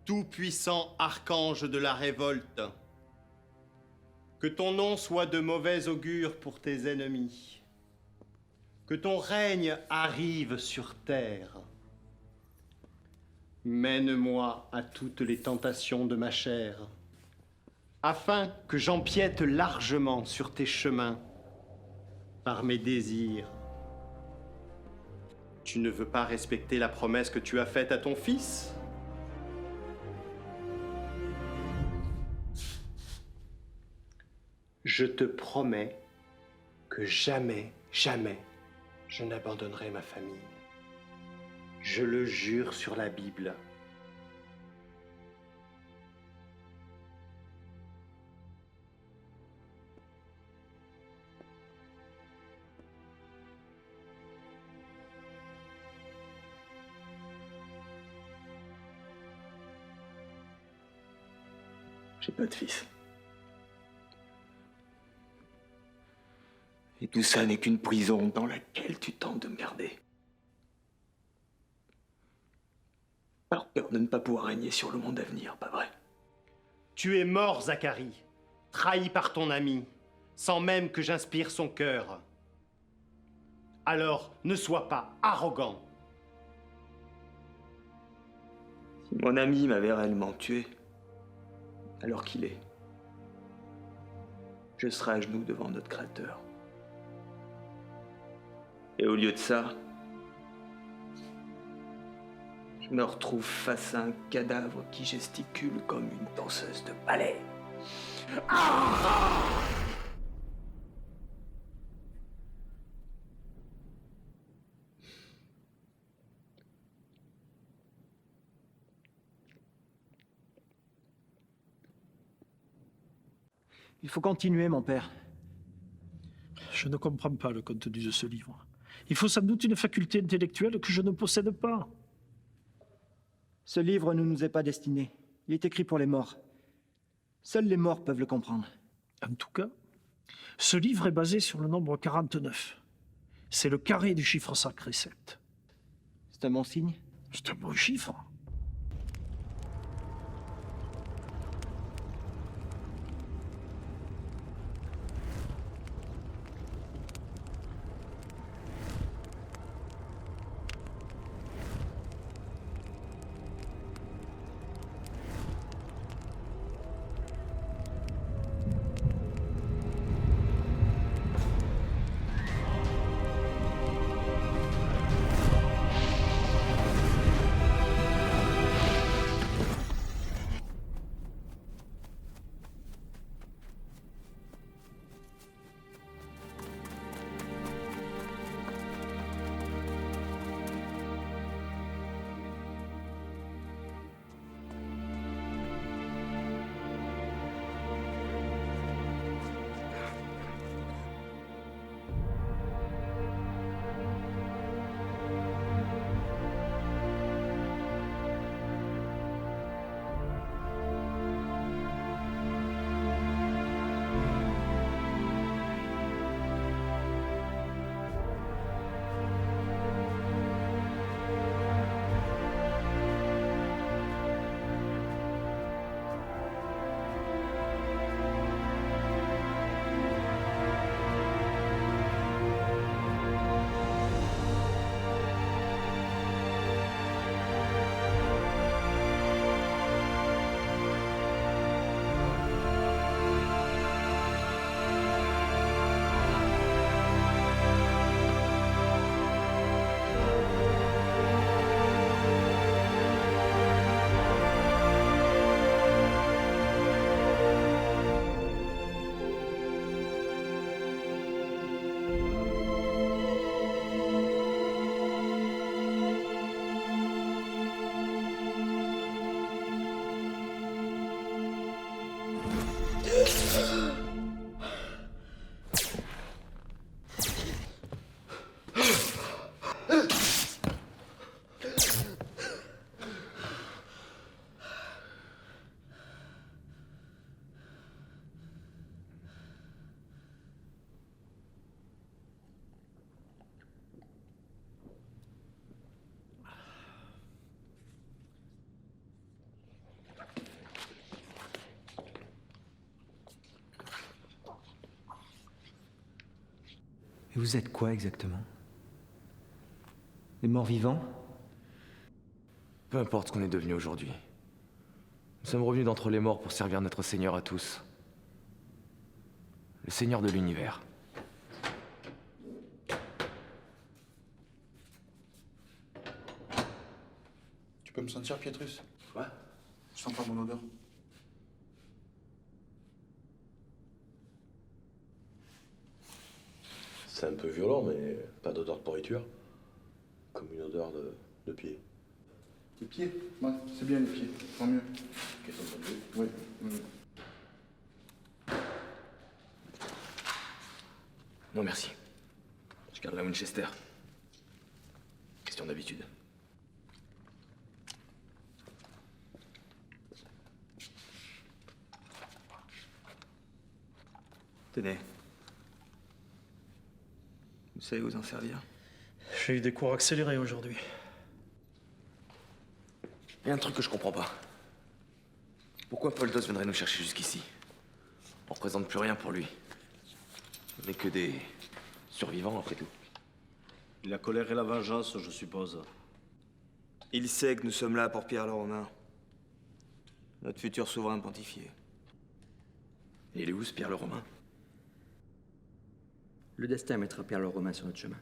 Tout-puissant archange de la révolte, que ton nom soit de mauvais augure pour tes ennemis, que ton règne arrive sur terre. Mène-moi à toutes les tentations de ma chair, afin que j'empiète largement sur tes chemins par mes désirs. Tu ne veux pas respecter la promesse que tu as faite à ton fils ? Je te promets que jamais, jamais, je n'abandonnerai ma famille. Je le jure sur la Bible. J'ai pas de fils. Et tout ça n'est qu'une prison dans laquelle tu tentes de me garder. Par peur de ne pas pouvoir régner sur le monde à venir, pas vrai? Tu es mort, Zacharie, trahi par ton ami, sans même que j'inspire son cœur. Alors, ne sois pas arrogant. Si mon ami m'avait réellement tué, alors qu'il est, je serais à genoux devant notre Créateur. Et au lieu de ça, je me retrouve face à un cadavre qui gesticule comme une danseuse de ballet. Ah! Il faut continuer, mon père. Je ne comprends pas le contenu de ce livre. Il faut sans doute une faculté intellectuelle que je ne possède pas. Ce livre ne nous est pas destiné. Il est écrit pour les morts. Seuls les morts peuvent le comprendre. En tout cas, ce livre est basé sur le nombre 49. C'est le carré du chiffre sacré 7. C'est un bon signe? C'est un bon chiffre. Et vous êtes quoi exactement? Des morts vivants? Peu importe ce qu'on est devenu aujourd'hui. Nous sommes revenus d'entre les morts pour servir notre Seigneur à tous. Le Seigneur de l'univers. Tu peux me sentir, Pietrus? Ouais. Je sens pas mon odeur. C'est un peu violent, mais pas d'odeur de pourriture. Comme une odeur de pied. Les pieds? Ouais, c'est bien les pieds. Tant mieux. Question de pied? Oui, oui. Non, merci. Je garde la Winchester. Question d'habitude. Tenez. Vous savez vous en servir? J'ai eu des cours accélérés aujourd'hui. Il y a un truc que je comprends pas. Pourquoi Paul Doss viendrait nous chercher jusqu'ici? On représente plus rien pour lui. On n'est que des survivants, après tout. La colère et la vengeance, je suppose. Il sait que nous sommes là pour Pierre le Romain. Notre futur souverain pontifié. Et il est où, ce Pierre le Romain? Le destin mettra Pierre le Romain sur notre chemin.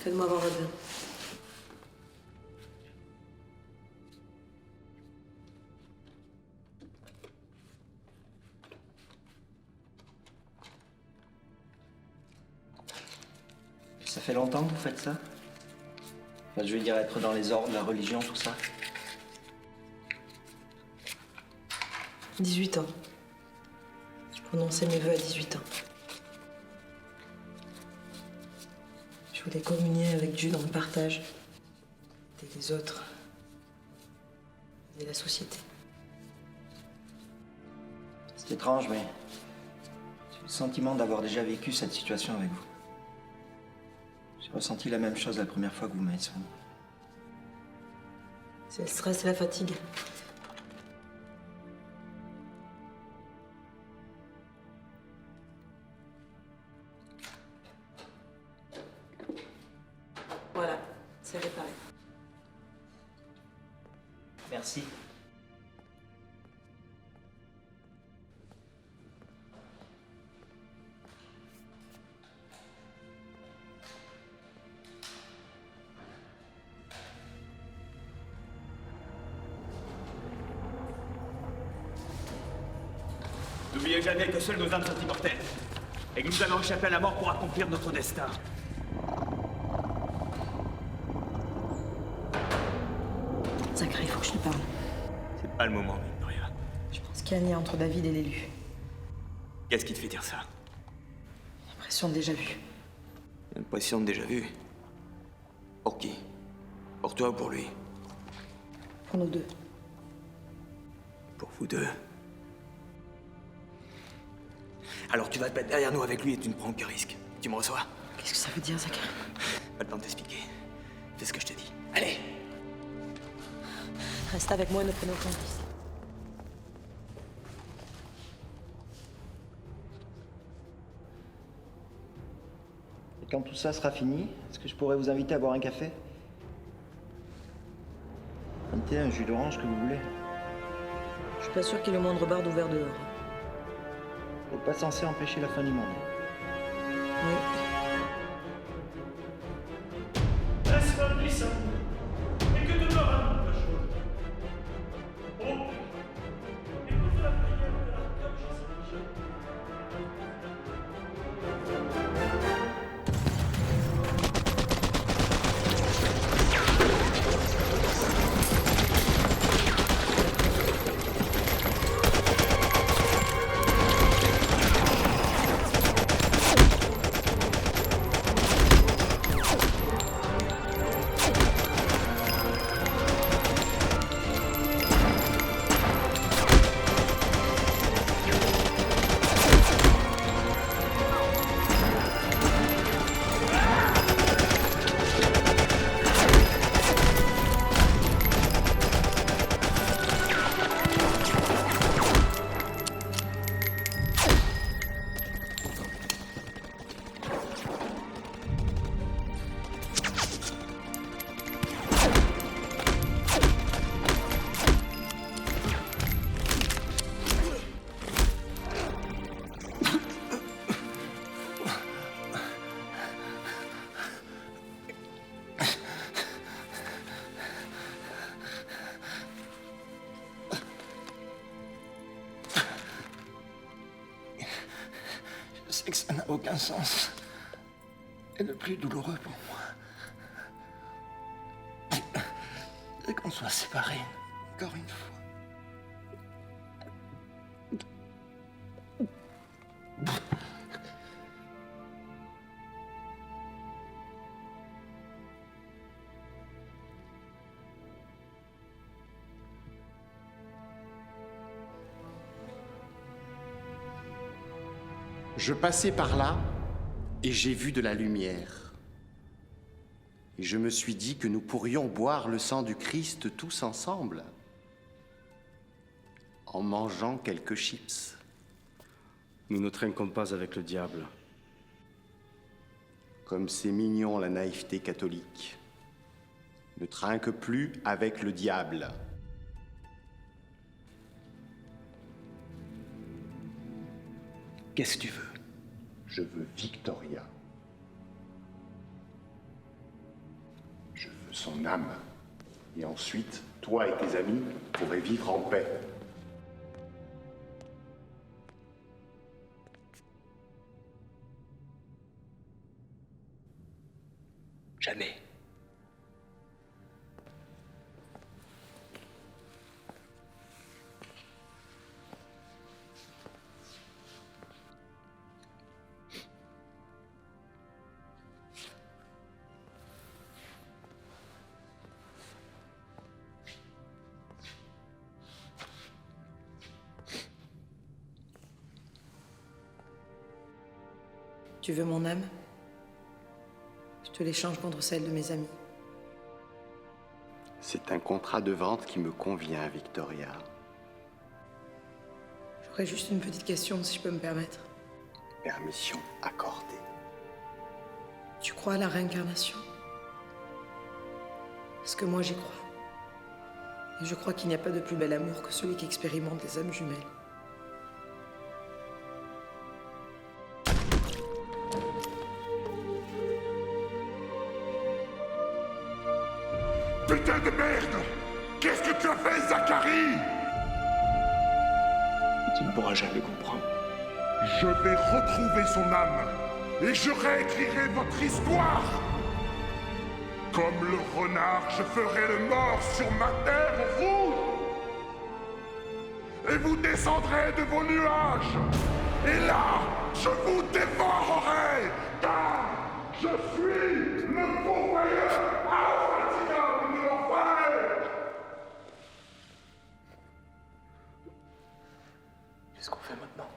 Faites-moi voir votre vin. Ça fait longtemps que vous faites ça? Enfin, je veux dire, être dans les ordres, la religion, tout ça. 18 ans. Je prononçais mes vœux à 18 ans. Je voulais communier avec Dieu dans le partage. Aider les autres. Aider la société. C'est étrange, mais j'ai le sentiment d'avoir déjà vécu cette situation avec vous. J'ai ressenti la même chose la première fois que vous m'avez soigné. C'est le stress et la fatigue. Voilà, c'est réparé. Merci. N'oubliez jamais que seules nos âmes sont immortelles. Et que nous allons échapper à la mort pour accomplir notre destin. Zachary, il faut que je te parle. C'est pas le moment, Victoria. Je pense qu'il y a un lien entre David et l'élu. Qu'est-ce qui te fait dire ça? Impression de déjà vu. Impression de déjà vu. Pour qui? Pour toi ou pour lui? Pour nous deux. Pour vous deux. Alors tu vas te mettre derrière nous avec lui et tu ne prends aucun risque. Tu me reçois? Qu'est-ce que ça veut dire, Zachary? Pas le temps de t'expliquer. Fais ce que je te dis. Allez! Reste avec moi et ne prenez aucun risque. Et quand tout ça sera fini, est-ce que je pourrais vous inviter à boire un café? Un thé, un jus d'orange, que vous voulez. Je suis pas sûr qu'il y ait le moindre bar d'ouvert dehors. Vous n'êtes pas censé empêcher la fin du monde. Oui. Resplendissant. Et que demeure un autre chose. Oh, écoute la prière de l'archange Saint-Michel. sais que ça n'a aucun sens. Et le plus douloureux pour moi, c'est qu'on soit séparés, encore une fois. Je passais par là et j'ai vu de la lumière. Et je me suis dit que nous pourrions boire le sang du Christ tous ensemble, en mangeant quelques chips. Nous ne trinquons pas avec le diable. Comme c'est mignon la naïveté catholique. Ne trinque plus avec le diable. Qu'est-ce que tu veux? Je veux Victoria. Je veux son âme. Et ensuite, toi et tes amis pourrez vivre en paix. Jamais. Tu veux mon âme? Je te l'échange contre celle de mes amis. C'est un contrat de vente qui me convient, Victoria. J'aurais juste une petite question, si je peux me permettre. Permission accordée. Tu crois à la réincarnation? Parce que moi, j'y crois. Et je crois qu'il n'y a pas de plus bel amour que celui qui expérimente les âmes jumelles. Putain de merde! Qu'est-ce que tu as fait, Zacharie? Tu ne pourras jamais comprendre. Je vais retrouver son âme et je réécrirai votre histoire. Comme le renard, je ferai le mort sur ma terre rouge. Et vous descendrez de vos nuages. Et là, je vous dévorerai. Car je suis le pourvoyeur infatigable de l'enfer. Qu'est-ce qu'on fait maintenant?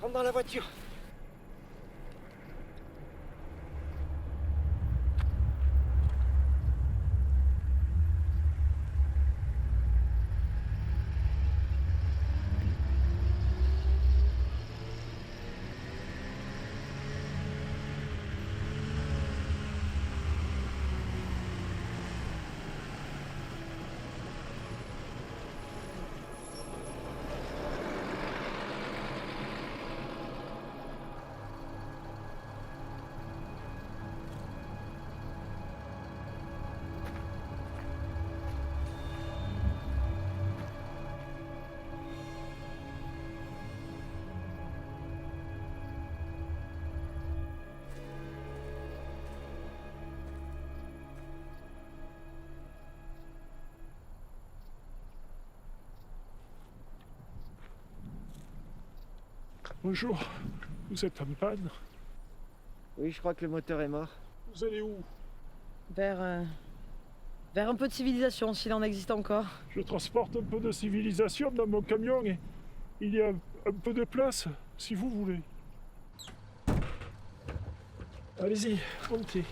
Rentre dans la voiture. Bonjour. Vous êtes en panne? Oui, je crois que le moteur est mort. Vous allez où? Vers un peu de civilisation, s'il en existe encore. Je transporte un peu de civilisation dans mon camion et il y a un peu de place, si vous voulez. Allez-y, montez.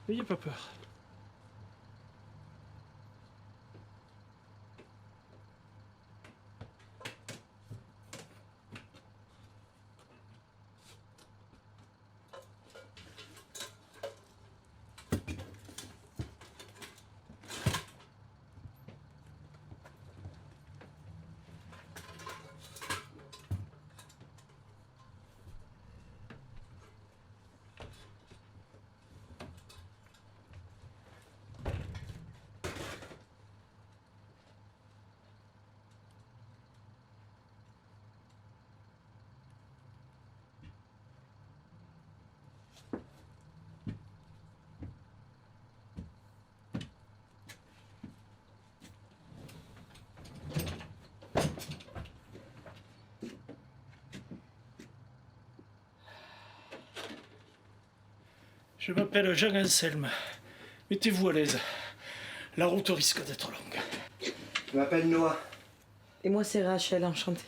N'ayez pas peur. Je m'appelle Jean Anselme. Mettez-vous à l'aise. La route risque d'être longue. Je m'appelle Noah. Et moi, c'est Rachel, enchantée.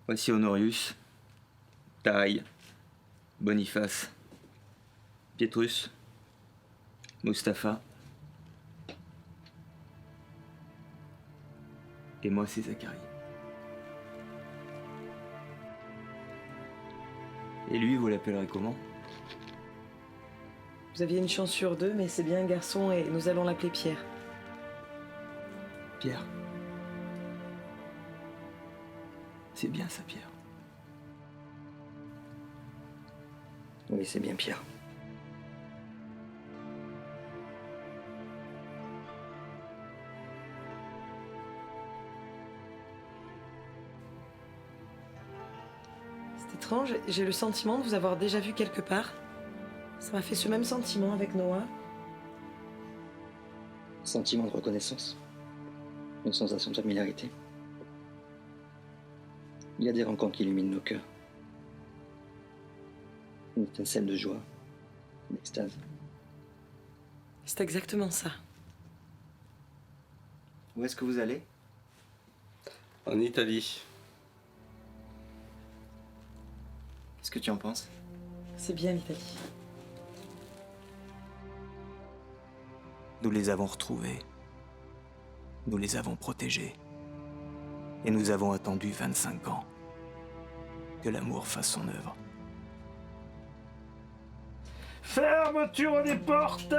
Voici Honorius, Taille, Boniface, Pietrus, Mustapha. Et moi, c'est Zacharie. Et lui, vous l'appellerez comment? Vous aviez une chance sur deux, mais c'est bien un garçon et nous allons l'appeler Pierre. Pierre. C'est bien ça, Pierre. Oui, c'est bien Pierre. C'est étrange, j'ai le sentiment de vous avoir déjà vu quelque part. Ça m'a fait ce même sentiment avec Noah. Sentiment de reconnaissance. Une sensation de familiarité. Il y a des rencontres qui illuminent nos cœurs. Une étincelle de joie, d'extase. C'est exactement ça. Où est-ce que vous allez? En Italie. Qu'est-ce que tu en penses? C'est bien l'Italie. Nous les avons retrouvés. Nous les avons protégés. Et nous avons attendu 25 ans que l'amour fasse son œuvre. Fermeture des portes.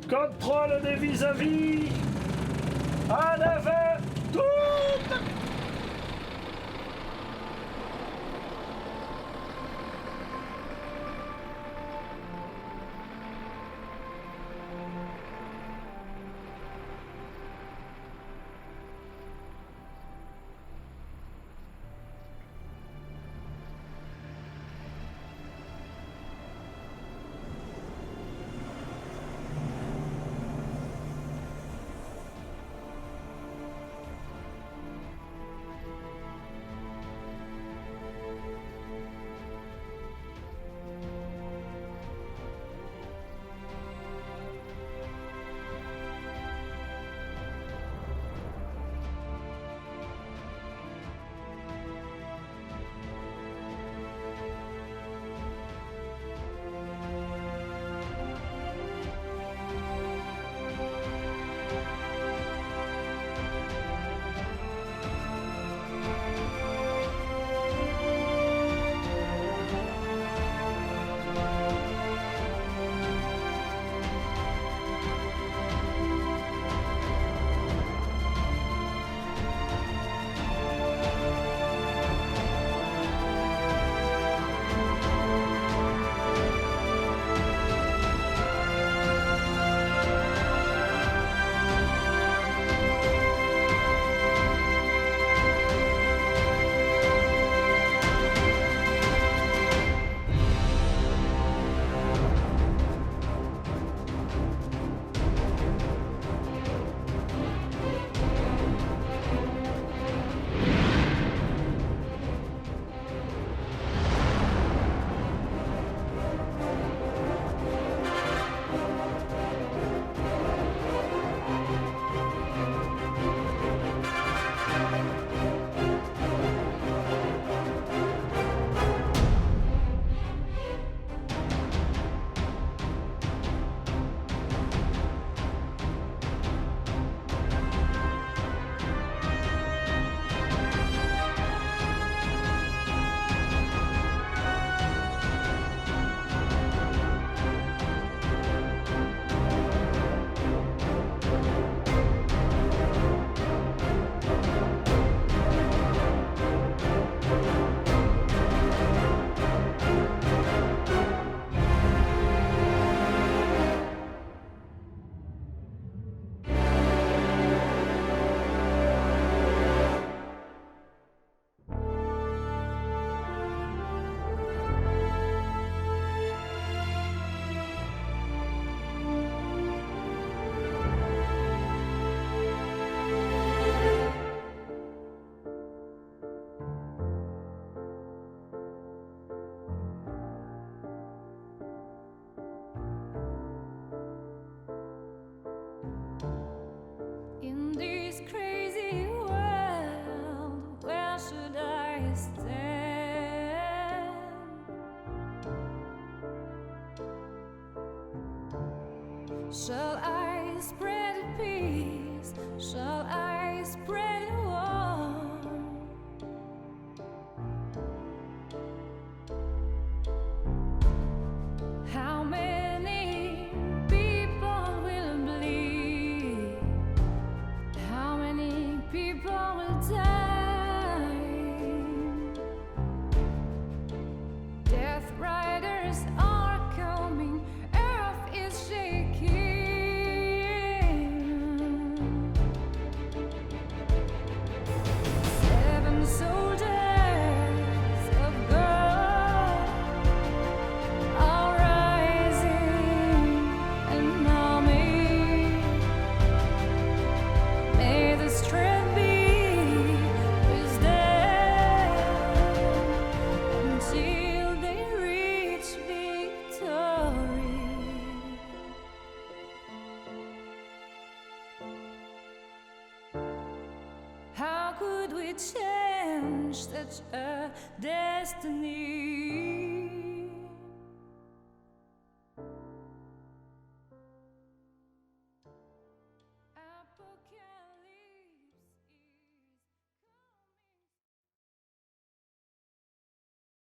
Contrôle des vis-à-vis. En avant, toutes. Shall I spread peace? Shall I spread war? How many people will bleed? How many people will die? Death riders are coming, earth is shaking. Seven soldiers of God are rising, an army. May the strength be with them until they reach victory. How could we change such a destiny?